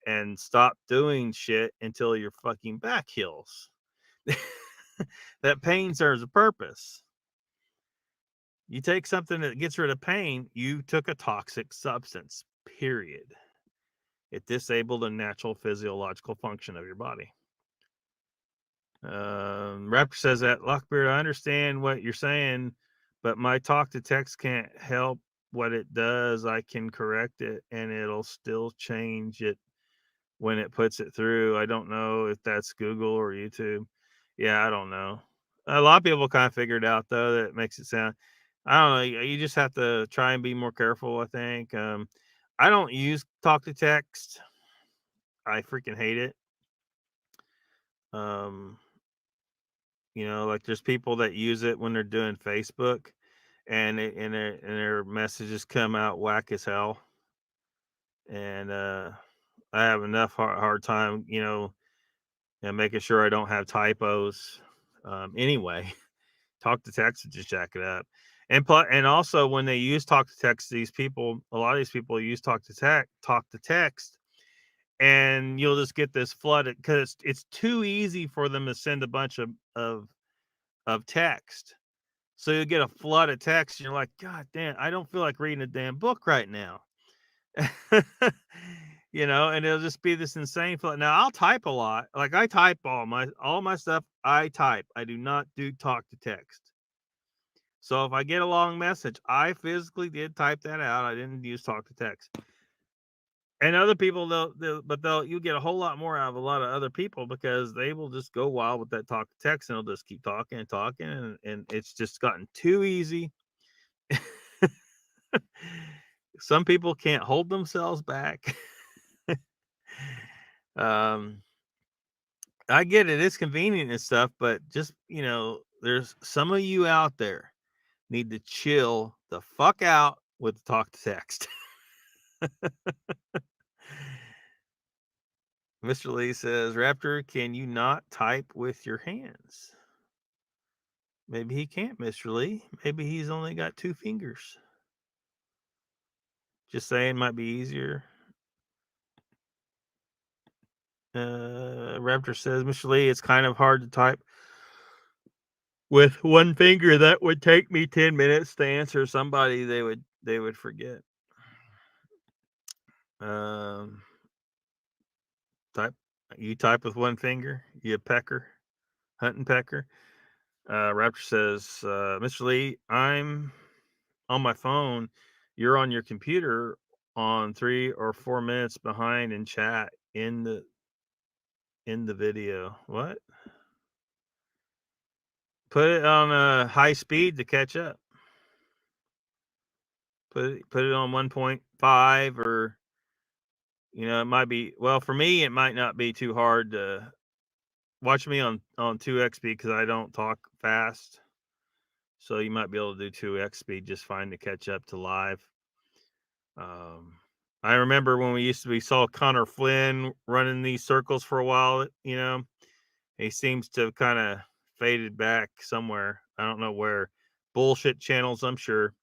and stop doing shit until your fucking back heals. That pain serves a purpose. You take something that gets rid of pain, you took a toxic substance, period. It disabled a natural physiological function of your body. Raptor says that, Lockbeard, I understand what you're saying, but my talk to text can't help what it does. I can correct it and it'll still change it when it puts it through. I don't know if that's Google or YouTube. Yeah, I don't know. A lot of people kind of figured out, though, that it makes it sound, I don't know. You just have to try and be more careful, I think. I don't use talk to text. I freaking hate it. Like there's people that use it when they're doing Facebook, and their messages come out whack as hell. And I have enough hard time, making sure I don't have typos. Anyway, talk to text would just jack it up. And also when they use talk to text, a lot of these people use talk to text, and you'll just get this flooded because it's too easy for them to send a bunch of text. So you get a flood of text, and you're like, God damn, I don't feel like reading a damn book right now. And it'll just be this insane flood. Now I'll type a lot. Like I type all my stuff. I type. I do not do talk to text. So if I get a long message, I physically did type that out. I didn't use talk to text. And other people, you'll get a whole lot more out of a lot of other people because they will just go wild with that talk to text, and they'll just keep talking and talking, and it's just gotten too easy. Some people can't hold themselves back. I get it; it's convenient and stuff, but just there's some of you out there need to chill the fuck out with the talk to text. Mr. Lee says, Raptor, can you not type with your hands? Maybe he can't, Mr. Lee. Maybe he's only got 2 fingers. Just saying, might be easier. Raptor says, Mr. Lee, it's kind of hard to type with one finger. That would take me 10 minutes to answer somebody they would forget. You type with one finger, you pecker, hunting pecker. Raptor says, Mr. Lee, I'm on my phone. You're on your computer on 3 or 4 minutes behind in chat in the video. What? Put it on high speed to catch up. Put it on 1.5, or it might be, well, for me it might not be too hard to watch me on 2x speed because I don't talk fast. So you might be able to do 2x speed just fine to catch up to live. I remember when we saw Connor Flynn running these circles for a while, he seems to have kind of faded back somewhere. I don't know where. Bullshit channels, I'm sure.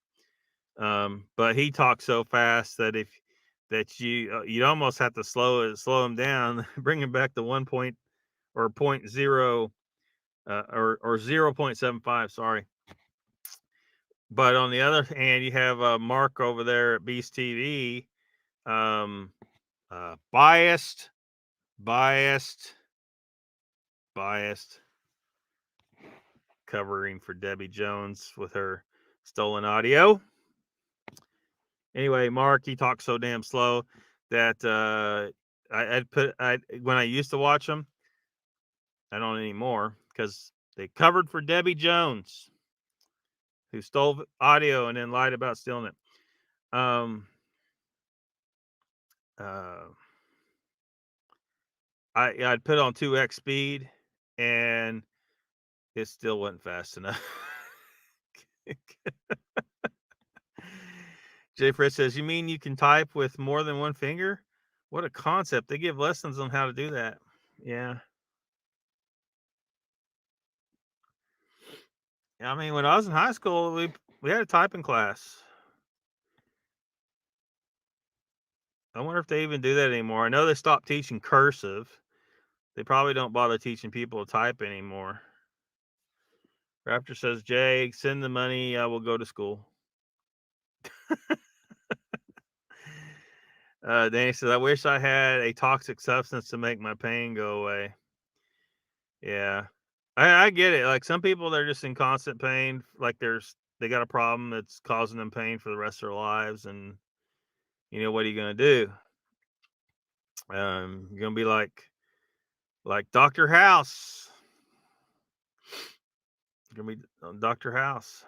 But he talks so fast that you'd almost have to slow him down, bring him back to 1 point or 0.0 or 0.75. Sorry. But on the other hand, you have Mark over there at Beast TV, biased, covering for Debbie Jones with her stolen audio. Anyway, Mark, he talks so damn slow that when I used to watch them, I don't anymore because they covered for Debbie Jones, who stole audio and then lied about stealing it. I'd put on 2x speed, and it still wasn't fast enough. Jay Fritz says, you mean you can type with more than one finger? What a concept. They give lessons on how to do that. Yeah. I mean, when I was in high school, we had a typing class. I wonder if they even do that anymore. I know they stopped teaching cursive. They probably don't bother teaching people to type anymore. Raptor says, Jay, send the money. I will go to school. Danny says, I wish I had a toxic substance to make my pain go away. Yeah. I get it. Like some people, they're just in constant pain. Like they got a problem that's causing them pain for the rest of their lives. And, what are you going to do? You're going to be like Dr. House. You're going to be Dr. House.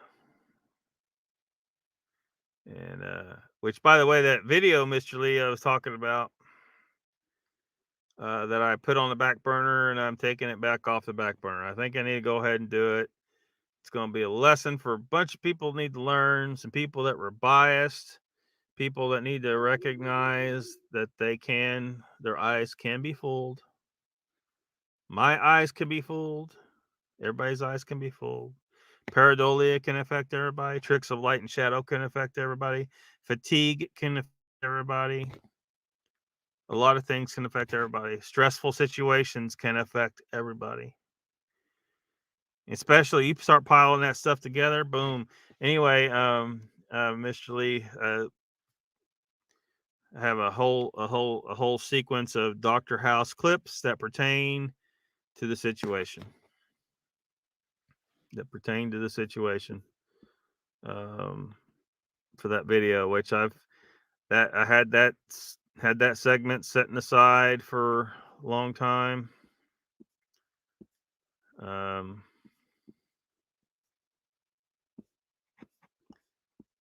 And, which by the way, that video, Mr. Lee, I was talking about, that I put on the back burner, and I'm taking it back off the back burner. I think I need to go ahead and do it. It's going to be a lesson for a bunch of people need to learn, some people that were biased, people that need to recognize that their eyes can be fooled. My eyes can be fooled. Everybody's eyes can be fooled. Pareidolia can affect everybody. Tricks of light and shadow can affect everybody. Fatigue can affect everybody. A lot of things can affect everybody. Stressful situations can affect everybody. Especially you start piling that stuff together, boom. Anyway, Mr. Lee, I have a whole sequence of Dr. House clips that pertain to the situation. For that video, which I had that segment setting aside for a long time. Let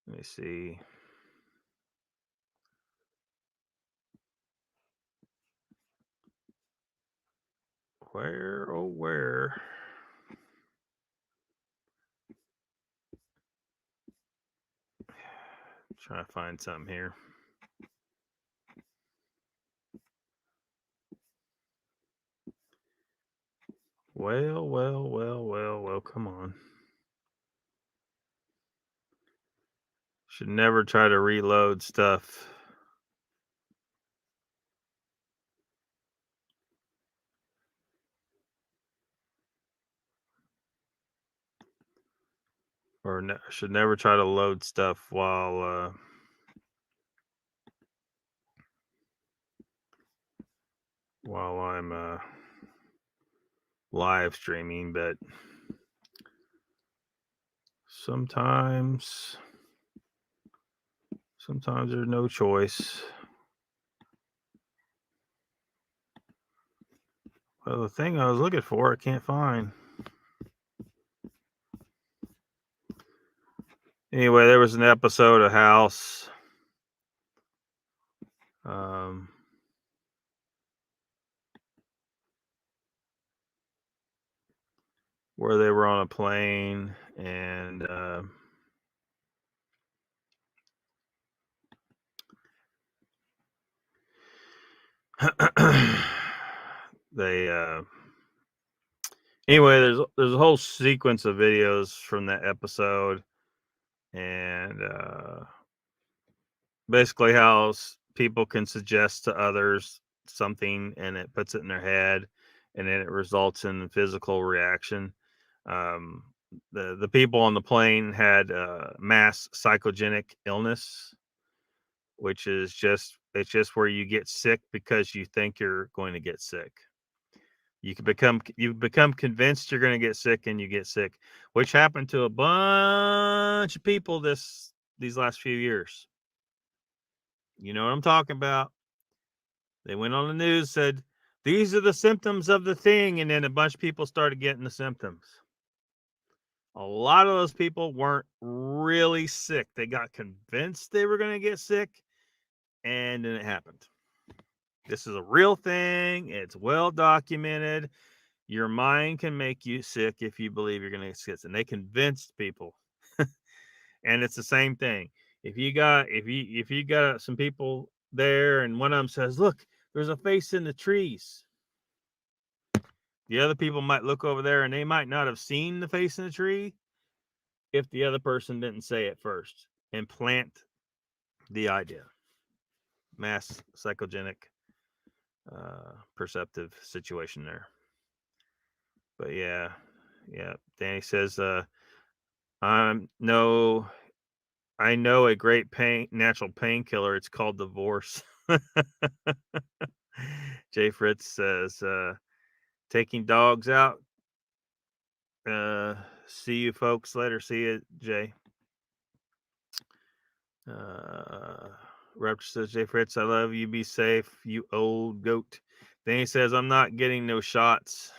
me see. Where? Trying to find something here. Well, come on. Should never try to reload stuff. Or should never try to load stuff while I'm live streaming, but sometimes there's no choice. Well, the thing I was looking for, I can't find. Anyway, there was an episode of House. Where they were on a plane and they anyway, there's a whole sequence of videos from that episode, and basically how people can suggest to others something and it puts it in their head, and then it results in physical reaction. The people on the plane had mass psychogenic illness, which is just where you get sick because you think you're going to get sick. You become convinced you're going to get sick, and you get sick, which happened to a bunch of people these last few years. You know what I'm talking about? They went on the news, said these are the symptoms of the thing, and then a bunch of people started getting the symptoms. A lot of those people weren't really sick. They got convinced they were going to get sick, and then it happened. This is a real thing. It's well documented. Your mind can make you sick if you believe you're going to get sick. And they convinced people. And it's the same thing. If you got some people there and one of them says, look, there's a face in the trees. The other people might look over there and they might not have seen the face in the tree if the other person didn't say it first and plant the idea. Mass psychogenic perceptive situation there. But yeah. Danny says, I know a great natural painkiller. It's called divorce. Jay Fritz says, taking dogs out. See you folks later. See you, Jay. Raptor says, Jay Fritz, I love you. Be safe, you old goat. Then he says, I'm not getting no shots.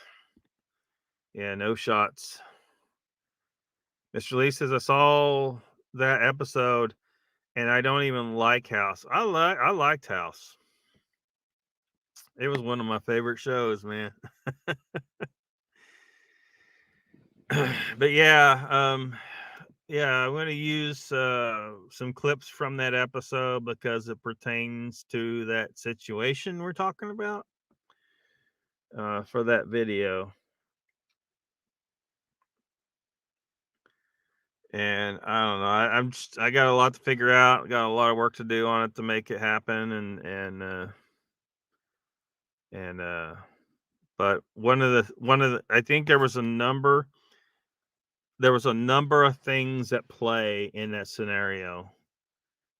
Yeah, no shots. Mr. Lee says, I saw that episode and I don't even like House. I liked House. It was one of my favorite shows, man. But yeah, I'm going to use some clips from that episode because it pertains to that situation we're talking about for that video. And I don't know. I got a lot to figure out. Got a lot of work to do on it to make it happen. But one of the I think there was a number of things at play in that scenario.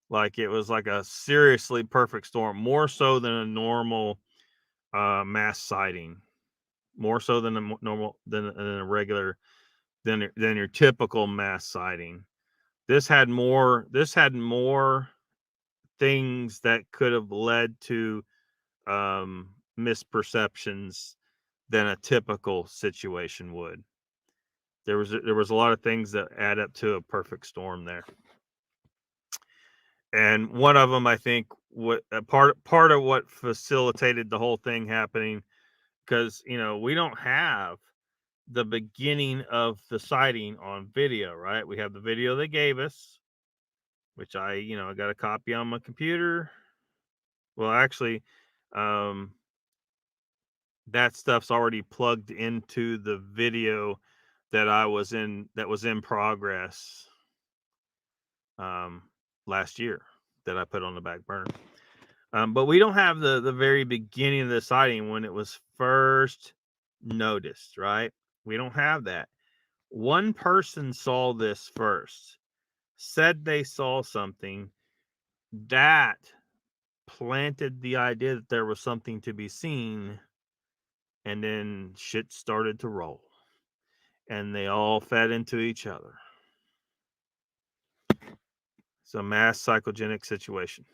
Like it was like a seriously perfect storm, more so than a normal mass sighting, more so than a normal than a regular than your typical mass sighting. This had more things that could have led to misperceptions than a typical situation would. There was a lot of things that add up to a perfect storm there. And one of them, I think, what part of what facilitated the whole thing happening, because we don't have the beginning of the sighting on video, right? We have the video they gave us, which I got a copy on my computer. Well, actually, that stuff's already plugged into the video that was in progress last year that I put on the back burner. But we don't have the very beginning of the sighting when it was first noticed, right? We don't have that. One person saw this first, said they saw something that planted the idea that there was something to be seen, and then shit started to roll, and they all fed into each other. It's a mass psychogenic situation.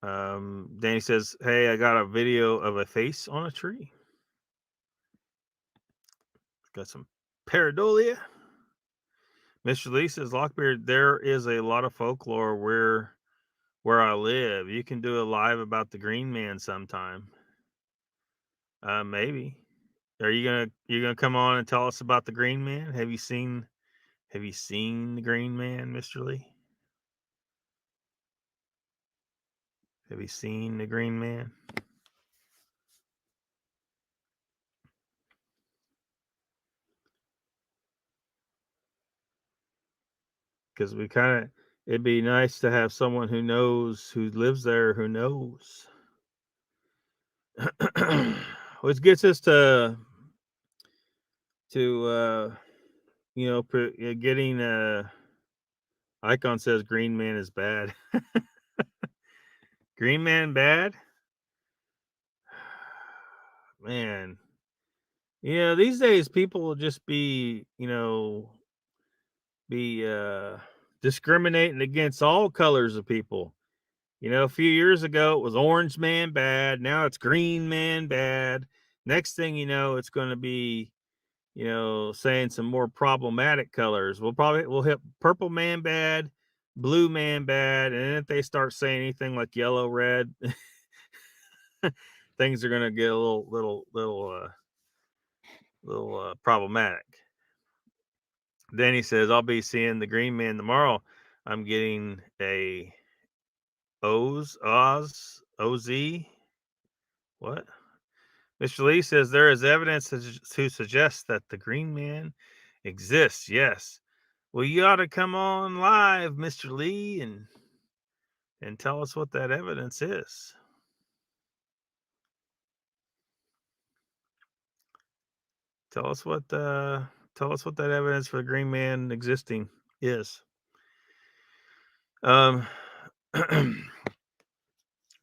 Danny says, "Hey, I got a video of a face on a tree. Got some pareidolia." Mr. Lee says, "Lockbeard, there is a lot of folklore where I live. You can do a live about the Green Man sometime." Maybe. Are you gonna come on and tell us about the Green Man? Have you seen the Green Man, Mr. Lee? Have you seen the Green Man? Because it'd be nice to have someone who lives there, who knows. Which gets us to getting Icon says Green Man is bad. Green Man bad? Man. These days people will just be discriminating against all colors of people. A few years ago it was Orange Man bad. Now it's Green Man bad. Next thing you know, it's going to be, saying some more problematic colors. We'll hit Purple Man bad, Blue Man bad, and if they start saying anything like yellow, red, things are going to get a little problematic. Danny says, "I'll be seeing the Green Man tomorrow. I'm getting a OZ. What?" Mr. Lee says, "There is evidence to suggest that the Green Man exists." Yes. Well, you ought to come on live, Mr. Lee, and tell us what that evidence is. Tell us what that evidence for the Green Man existing is.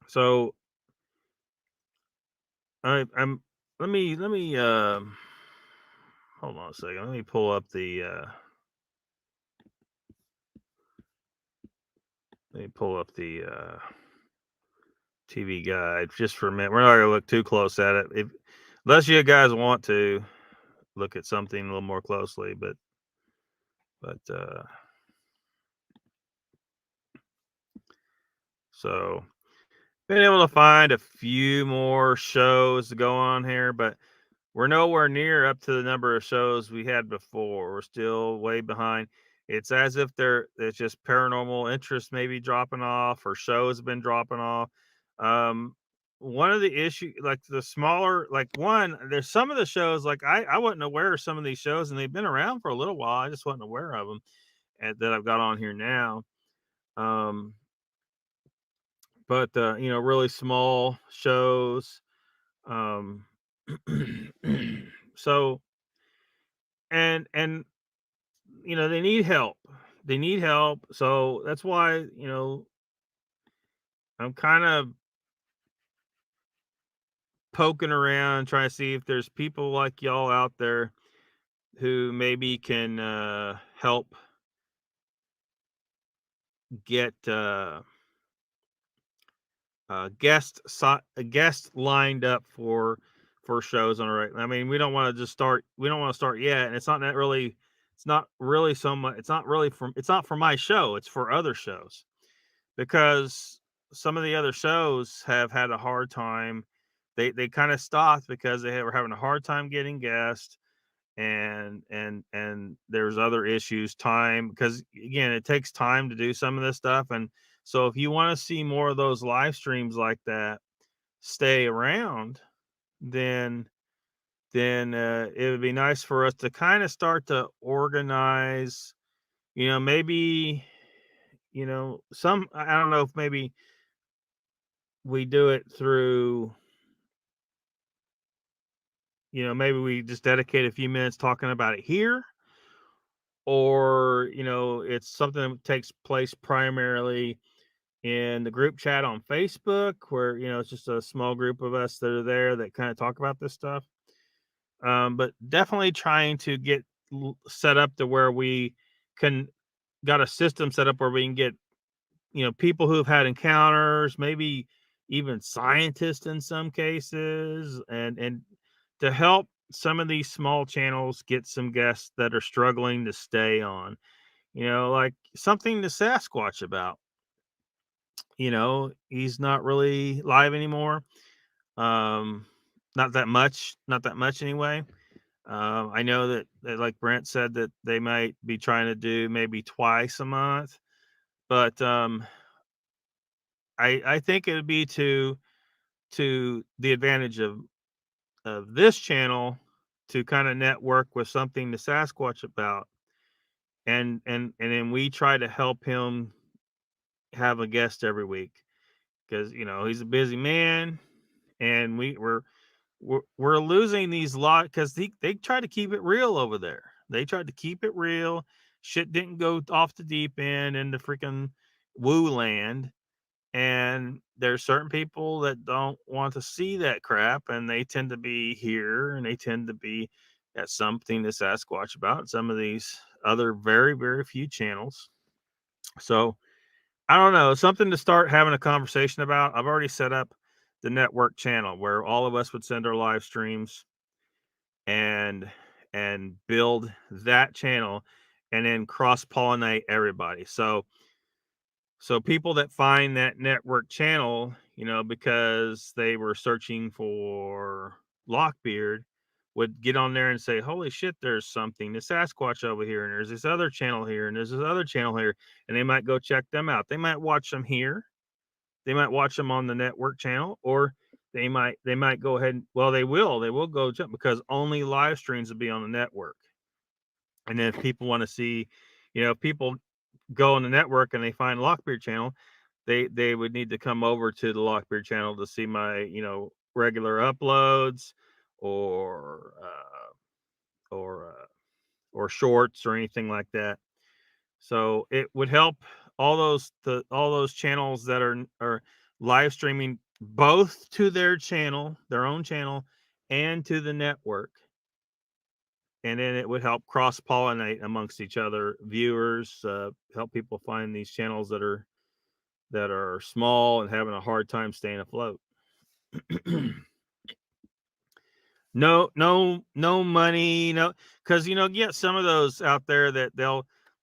So I'm let me hold on a second. Let me pull up the TV guide just for a minute. We're not gonna look too close at it, unless you guys want to look at something a little more closely. But So been able to find a few more shows to go on here, but we're nowhere near up to the number of shows we had before. We're still way behind. It's as if there's just paranormal interest maybe dropping off, or shows have been dropping off. Um, one of the issue, like the smaller, like one, there's some of the shows, like I wasn't aware of some of these shows, and they've been around for a little while. I just wasn't aware of them, and that I've got on here now. Um, but really small shows. Um, so and they need help. They need help. So that's why, I'm kind of poking around trying to see if there's people like y'all out there who maybe can help get a guest lined up for shows on a right. I mean, we don't want to just start. We don't want to start yet, and it's not that really. It's not really so much. It's not really from. It's not for my show. It's for other shows, because some of the other shows have had a hard time. They kind of stopped because were having a hard time getting guests, and there's other issues, time, because again it takes time to do some of this stuff. And so if you want to see more of those live streams like that stay around, then it would be nice for us to kind of start to organize, maybe, some, I don't know if maybe we do it through, maybe we just dedicate a few minutes talking about it here, or it's something that takes place primarily in the group chat on Facebook, where it's just a small group of us that are there that kind of talk about this stuff. But definitely trying to get set up to where we can got a system set up where we can get people who've had encounters, maybe even scientists in some cases, and to help some of these small channels get some guests that are struggling to stay on. Like something to Sasquatch about. He's not really live anymore. Um, not that much anyway. I know that, like Brent said, that they might be trying to do maybe twice a month, but I think it would be to the advantage of this channel to kind of network with something to Sasquatch about, and then we try to help him have a guest every week, because he's a busy man, and we're losing these lot, because they try to keep it real over there. They tried to keep it real. Shit didn't go off the deep end into freaking woo land. And there's certain people that don't want to see that crap, and they tend to be here, and they tend to be at something to Sasquatch about some of these other very, very few channels. So I don't know, something to start having a conversation about. I've already set up the network channel where all of us would send our live streams, and build that channel, and then cross pollinate everybody. So people that find that network channel, because they were searching for Lockbeard, would get on there and say, "Holy shit, there's something, the Sasquatch over here, and there's this other channel here, and there's this other channel here," and they might go check them out. They might watch them here. They might watch them on the network channel, or they might go ahead and, well, they will go check, because only live streams will be on the network. And then if people want to see, if people go on the network and they find Lockbeard channel, they would need to come over to the Lockbeard channel to see my regular uploads, or or shorts, or anything like that. So it would help all those channels that are live streaming, both to their own channel, and to the network. And then it would help cross pollinate amongst each other viewers, help people find these channels that are small and having a hard time staying afloat. No money, no, because get some of those out there that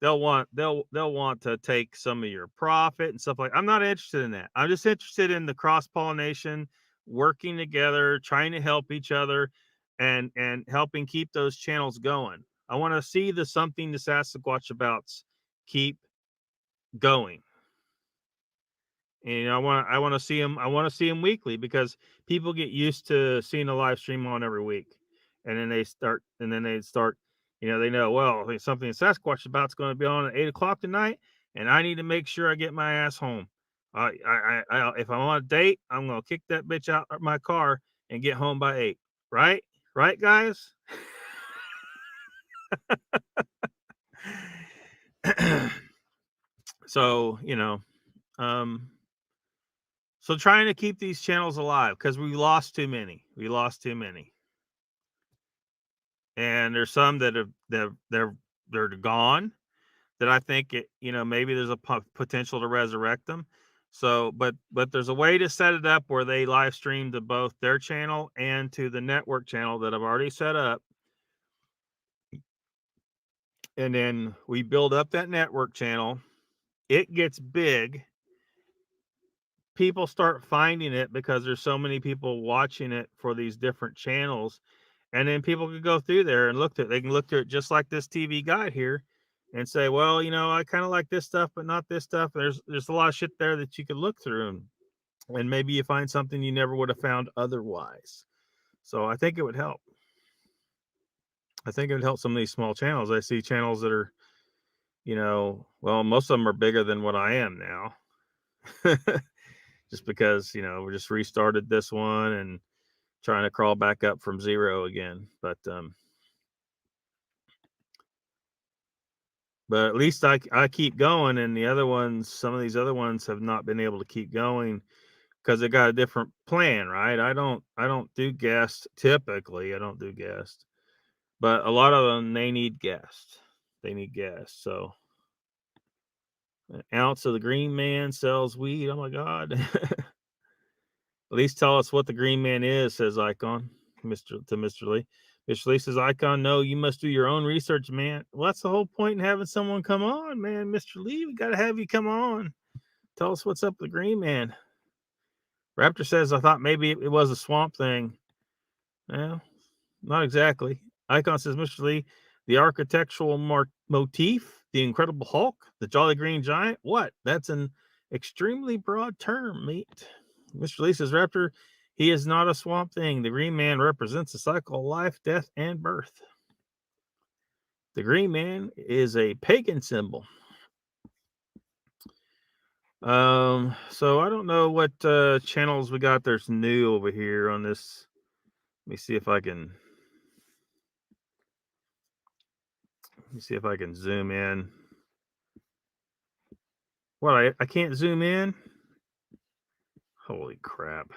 they'll want to take some of your profit and stuff like. I'm not interested in that. I'm just interested in the cross pollination, working together, trying to help each other, and helping keep those channels going. I want to see the something to Sasquatch abouts keep going. And I want to see them. I want to see them weekly, because people get used to seeing a live stream on every week, and then they start. They know, well, there's something Sasquatch about's going to be on at 8 o'clock tonight, and I need to make sure I get my ass home. If I'm on a date, I'm going to kick that bitch out of my car and get home by 8. Right, guys. So so trying to keep these channels alive, because we lost too many. And there's some that they're gone, that I think maybe there's a potential to resurrect them. So, but there's a way to set it up where they live stream to both their channel and to the network channel that I've already set up. And then we build up that network channel. It gets big. People start finding it because there's so many people watching it for these different channels. And then people can go through there and they can look through it just like this TV guide here and say, well, I kind of like this stuff, but not this stuff. There's a lot of shit there that you could look through, and maybe you find something you never would have found otherwise. So I think it would help. I think it would help some of these small channels. I see channels that are, well, most of them are bigger than what I am now. Just because, we just restarted this one and trying to crawl back up from zero again. But at least I keep going, and some of these other ones have not been able to keep going because they got a different plan, right? I don't do guests typically. I don't do guests, but a lot of them, they need guests. So an ounce of the green man sells weed. Oh my God. At least tell us what the green man is, says Icon, Mr. Lee. Mr. Lee says, Icon, no, you must do your own research, man. Well, that's the whole point in having someone come on, man. Mr. Lee, we got to have you come on. Tell us what's up with the green man. Raptor says, I thought maybe it was a swamp thing. Well, not exactly. Icon says, Mr. Lee, the architectural motif, the Incredible Hulk, the Jolly Green Giant. What? That's an extremely broad term, mate. Mr. Lee says, Raptor, he is not a swamp thing. The green man represents a cycle of life, death, and birth. The green man is a pagan symbol. So I don't know what channels we got. There's new over here on this. Let me see if I can zoom in. What, I can't zoom in? Holy crap.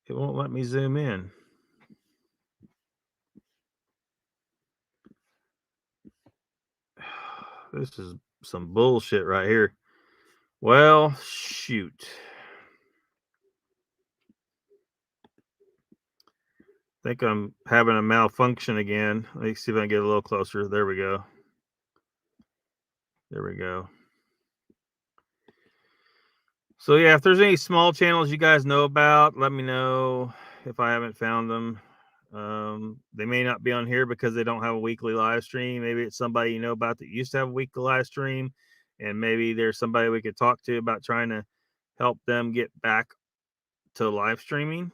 It won't let me zoom in. This is some bullshit right here. Well, shoot. I think I'm having a malfunction again. Let me see if I can get a little closer. There we go. So yeah, if there's any small channels you guys know about, let me know if I haven't found them. They may not be on here because they don't have a weekly live stream. Maybe it's somebody you know about that used to have a weekly live stream, and maybe there's somebody we could talk to about trying to help them get back to live streaming.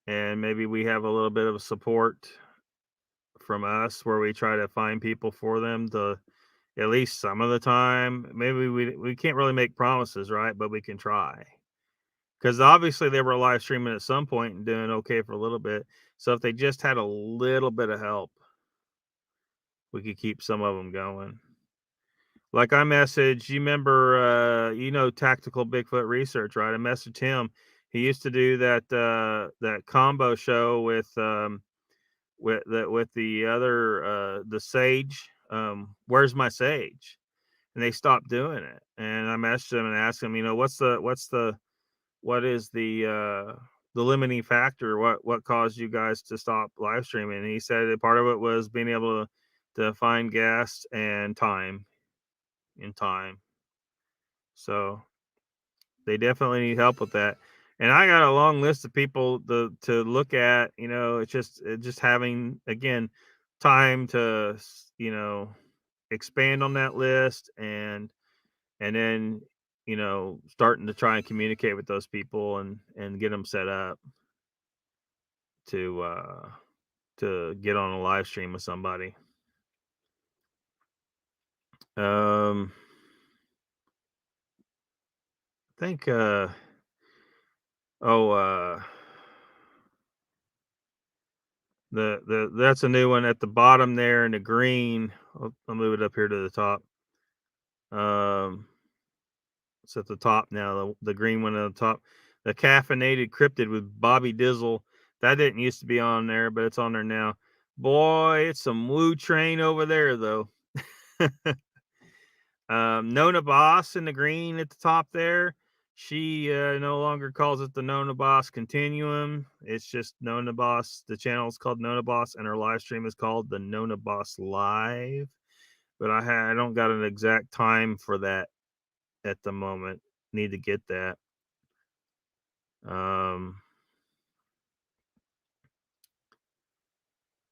And maybe we have a little bit of support from us where we try to find people for them to, at least some of the time. Maybe we can't really make promises, right? But we can try. Because obviously they were live streaming at some point and doing okay for a little bit. So if they just had a little bit of help, we could keep some of them going. Like I messaged, you remember, Tactical Bigfoot Research, right? I messaged him. He used to do that combo show with the other the Sage. Where's my Sage? And they stopped doing it. And I messaged him and asked him, what is the the limiting factor. What caused you guys to stop live streaming? And he said that part of it was being able to find guests and time. So they definitely need help with that. And I got a long list of people to look at. It's just having, again, time to expand on that list, and then starting to try and communicate with those people and get them set up to get on a live stream with somebody. I think that's a new one at the bottom there in the green. I'll move it up here to the top. It's at the top now, the green one at the top. The Caffeinated Cryptid with Bobby Dizzle. That didn't used to be on there, but it's on there now. Boy, it's some Woo Train over there, though. Nona Boss in the green at the top there. She no longer calls it the Nona Boss Continuum. It's just Nona Boss. The channel is called Nona Boss, and her live stream is called the Nona Boss Live. But I don't got an exact time for that at the moment. Need to get that.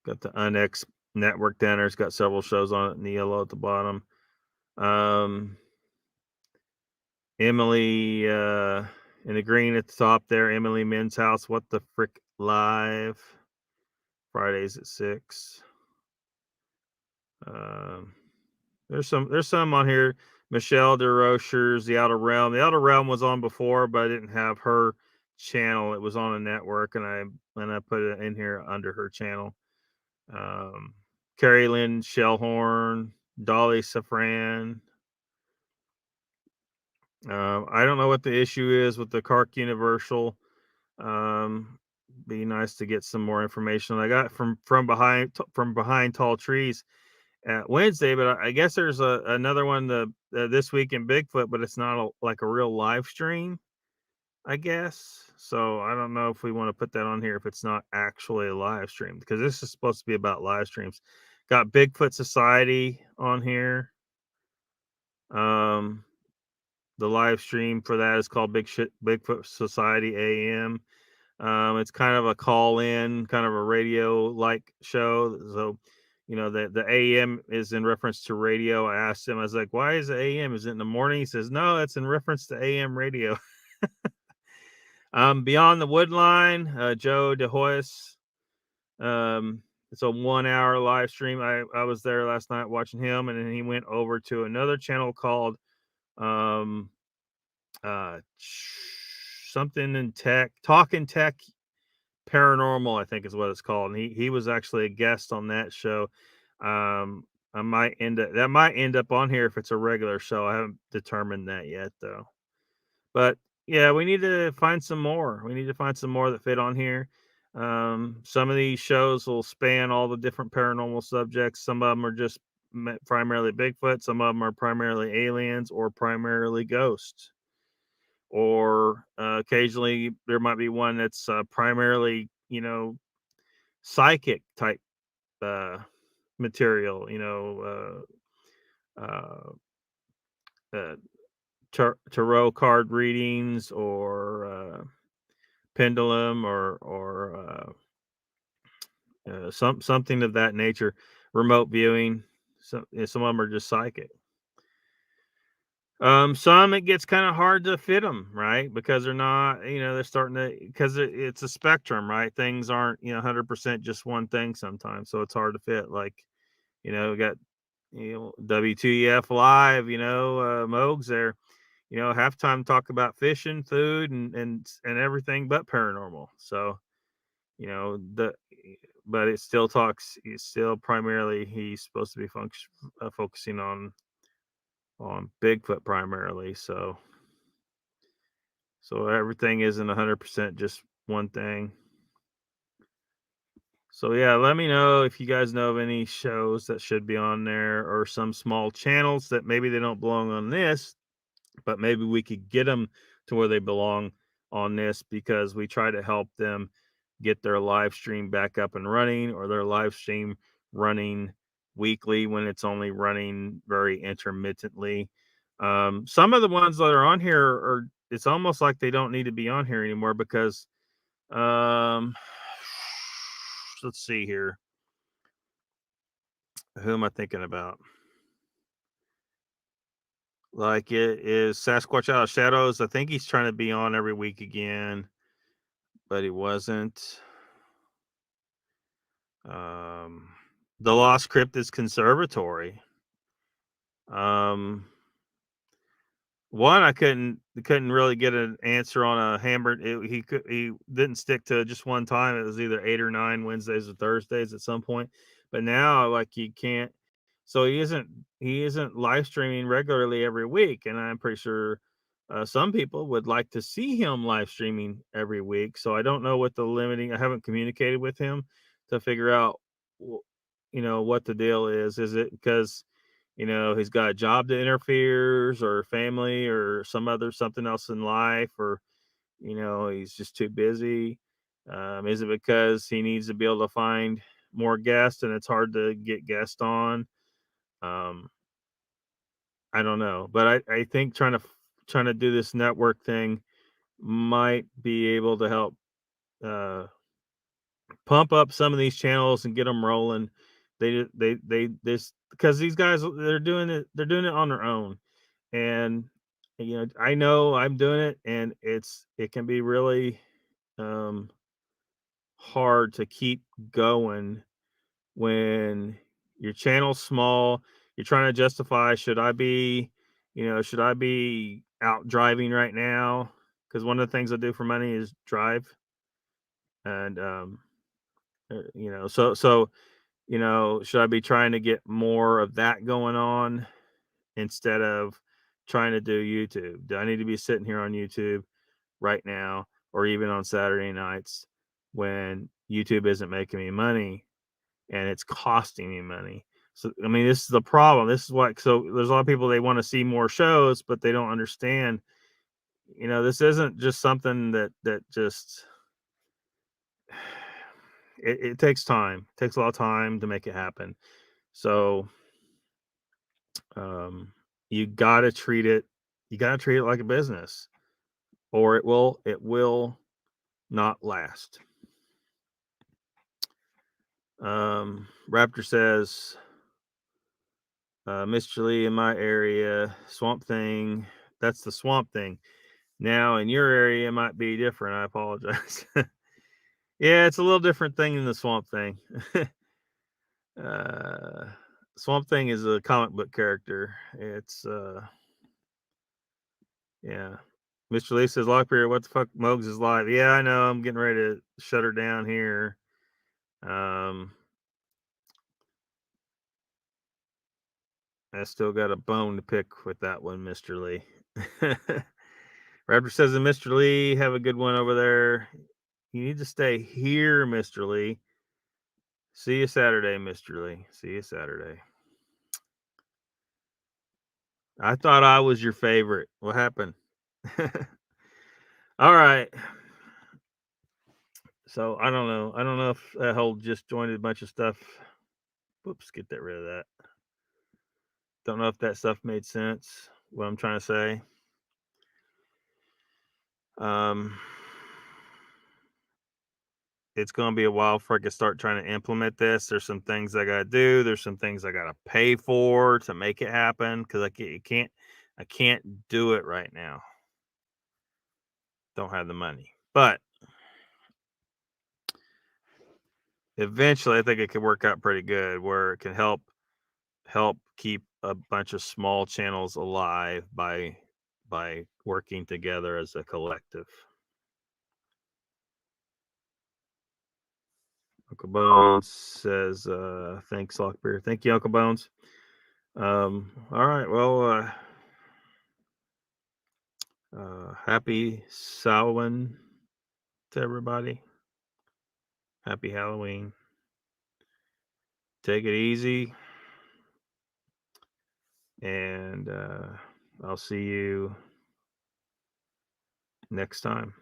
Got the Unex Network down there. It's got several shows on it in the yellow at the bottom. Emily in the green at the top there. Emily Men's House. What the Frick Live. Fridays at 6. There's some on here. Michelle DeRocher's The Outer Realm. The Outer Realm was on before, but I didn't have her channel. It was on a network, and I put it in here under her channel. Carrie Lynn Shellhorn, Dolly Safran. I don't know what the issue is with the Kark Universal. Be nice to get some more information. I got from behind tall trees at Wednesday, but I guess there's another one this week in Bigfoot, but it's not like a real live stream, I guess. So I don't know if we want to put that on here if it's not actually a live stream, because this is supposed to be about live streams. Got Bigfoot Society on here. The live stream for that is called Bigfoot Society AM. It's kind of a call-in, kind of a radio-like show. So, the AM is in reference to radio. I asked him, I was like, why is the AM? Is it in the morning? He says, no, it's in reference to AM radio. Beyond the Woodline, Joe DeHoyce. It's a 1-hour live stream. I was there last night watching him, and then he went over to another channel called something in tech, Talking Tech Paranormal, I think is what it's called. And he was actually a guest on that show. That might end up on here if it's a regular show. I haven't determined that yet, though. But yeah, we need to find some more. We need to find some more that fit on here. Some of these shows will span all the different paranormal subjects. Some of them are just primarily Bigfoot. Some of them are primarily aliens or primarily ghosts. Or occasionally there might be one that's primarily, psychic type material, tarot card readings, or pendulum, or something of that nature, remote viewing. Some of them are just psychic. Some it gets kind of hard to fit them, right? Because they're not, they're starting to, because it's a spectrum, right? Things aren't, 100% just one thing sometimes. So it's hard to fit. Like, we got, WTF Live, Mogs there, halftime talk about fishing, food, and everything but paranormal. So, but it still talks, it's still primarily, he's supposed to be focusing on Bigfoot primarily. So everything isn't 100% just one thing. So yeah, let me know if you guys know of any shows that should be on there, or some small channels that maybe they don't belong on this, but maybe we could get them to where they belong on this because we try to help them get their live stream back up and running, or their live stream running weekly when it's only running very intermittently. Some of the ones that are on here are, it's almost like they don't need to be on here anymore because um let's see here. Who am I thinking about? Like, it is Sasquatch Out of Shadows. I think he's trying to be on every week again, but he wasn't. The Lost Cryptids Conservatory. Um, One, I couldn't really get an answer on a hammered. He didn't stick to just one time. It was either 8 or 9 Wednesdays or Thursdays at some point. But now, like, he can't. So he isn't live streaming regularly every week, and I'm pretty sure some people would like to see him live streaming every week. So I don't know what the limiting. I haven't communicated with him to figure out, what the deal is. Is it because he's got a job that interferes, or family, or something else in life, or he's just too busy? Is it because he needs to be able to find more guests and it's hard to get guests on? um I don't know, but I think trying to do this network thing might be able to help uh pump up some of these channels and get them rolling. They this because these guys, they're doing it on their own. And I know I'm doing it, and it can be really um hard to keep going when your channel's small. You're trying to justify, should I be out driving right now? Because one of the things I do for money is drive. And should I be trying to get more of that going on instead of trying to do YouTube? Do I need to be sitting here on YouTube right now, or even on Saturday nights when YouTube isn't making me money and it's costing me money? So, I mean, this is the problem. This is what, so there's a lot of people, they want to see more shows, but they don't understand, this isn't just something that just, it takes time. It takes a lot of time to make it happen. So, um, you gotta treat it, like a business, or it will not last. Raptor says, Mr. Lee, in my area, Swamp Thing, that's the Swamp Thing. Now, in your area, it might be different. I apologize. Yeah, it's a little different thing than the Swamp Thing. uh, Swamp Thing is a comic book character. It's, yeah. Mr. Lee says, Lockbeard, what the fuck? Mogs is live. Yeah, I know. I'm getting ready to shut her down here. I still got a bone to pick with that one, Mr. Lee. Raptor says, Mr. Lee, have a good one over there. You need to stay here, Mr. Lee. See you Saturday, Mr. Lee. See you Saturday. I thought I was your favorite. What happened? All right. So I don't know. I don't know if that whole just joined a bunch of stuff. Whoops, get rid of that. Don't know if that stuff made sense, what I'm trying to say. It's going to be a while before I can start trying to implement this. There's some things I got to do. There's some things I got to pay for to make it happen, because I can't do it right now. Don't have the money, but eventually I think it could work out pretty good, where it can help keep a bunch of small channels alive by working together as a collective. Uncle Bones says, thanks, Lockbeard. Thank you, Uncle Bones. All right. Well, happy Samhain to everybody. Happy Halloween. Take it easy. And I'll see you next time.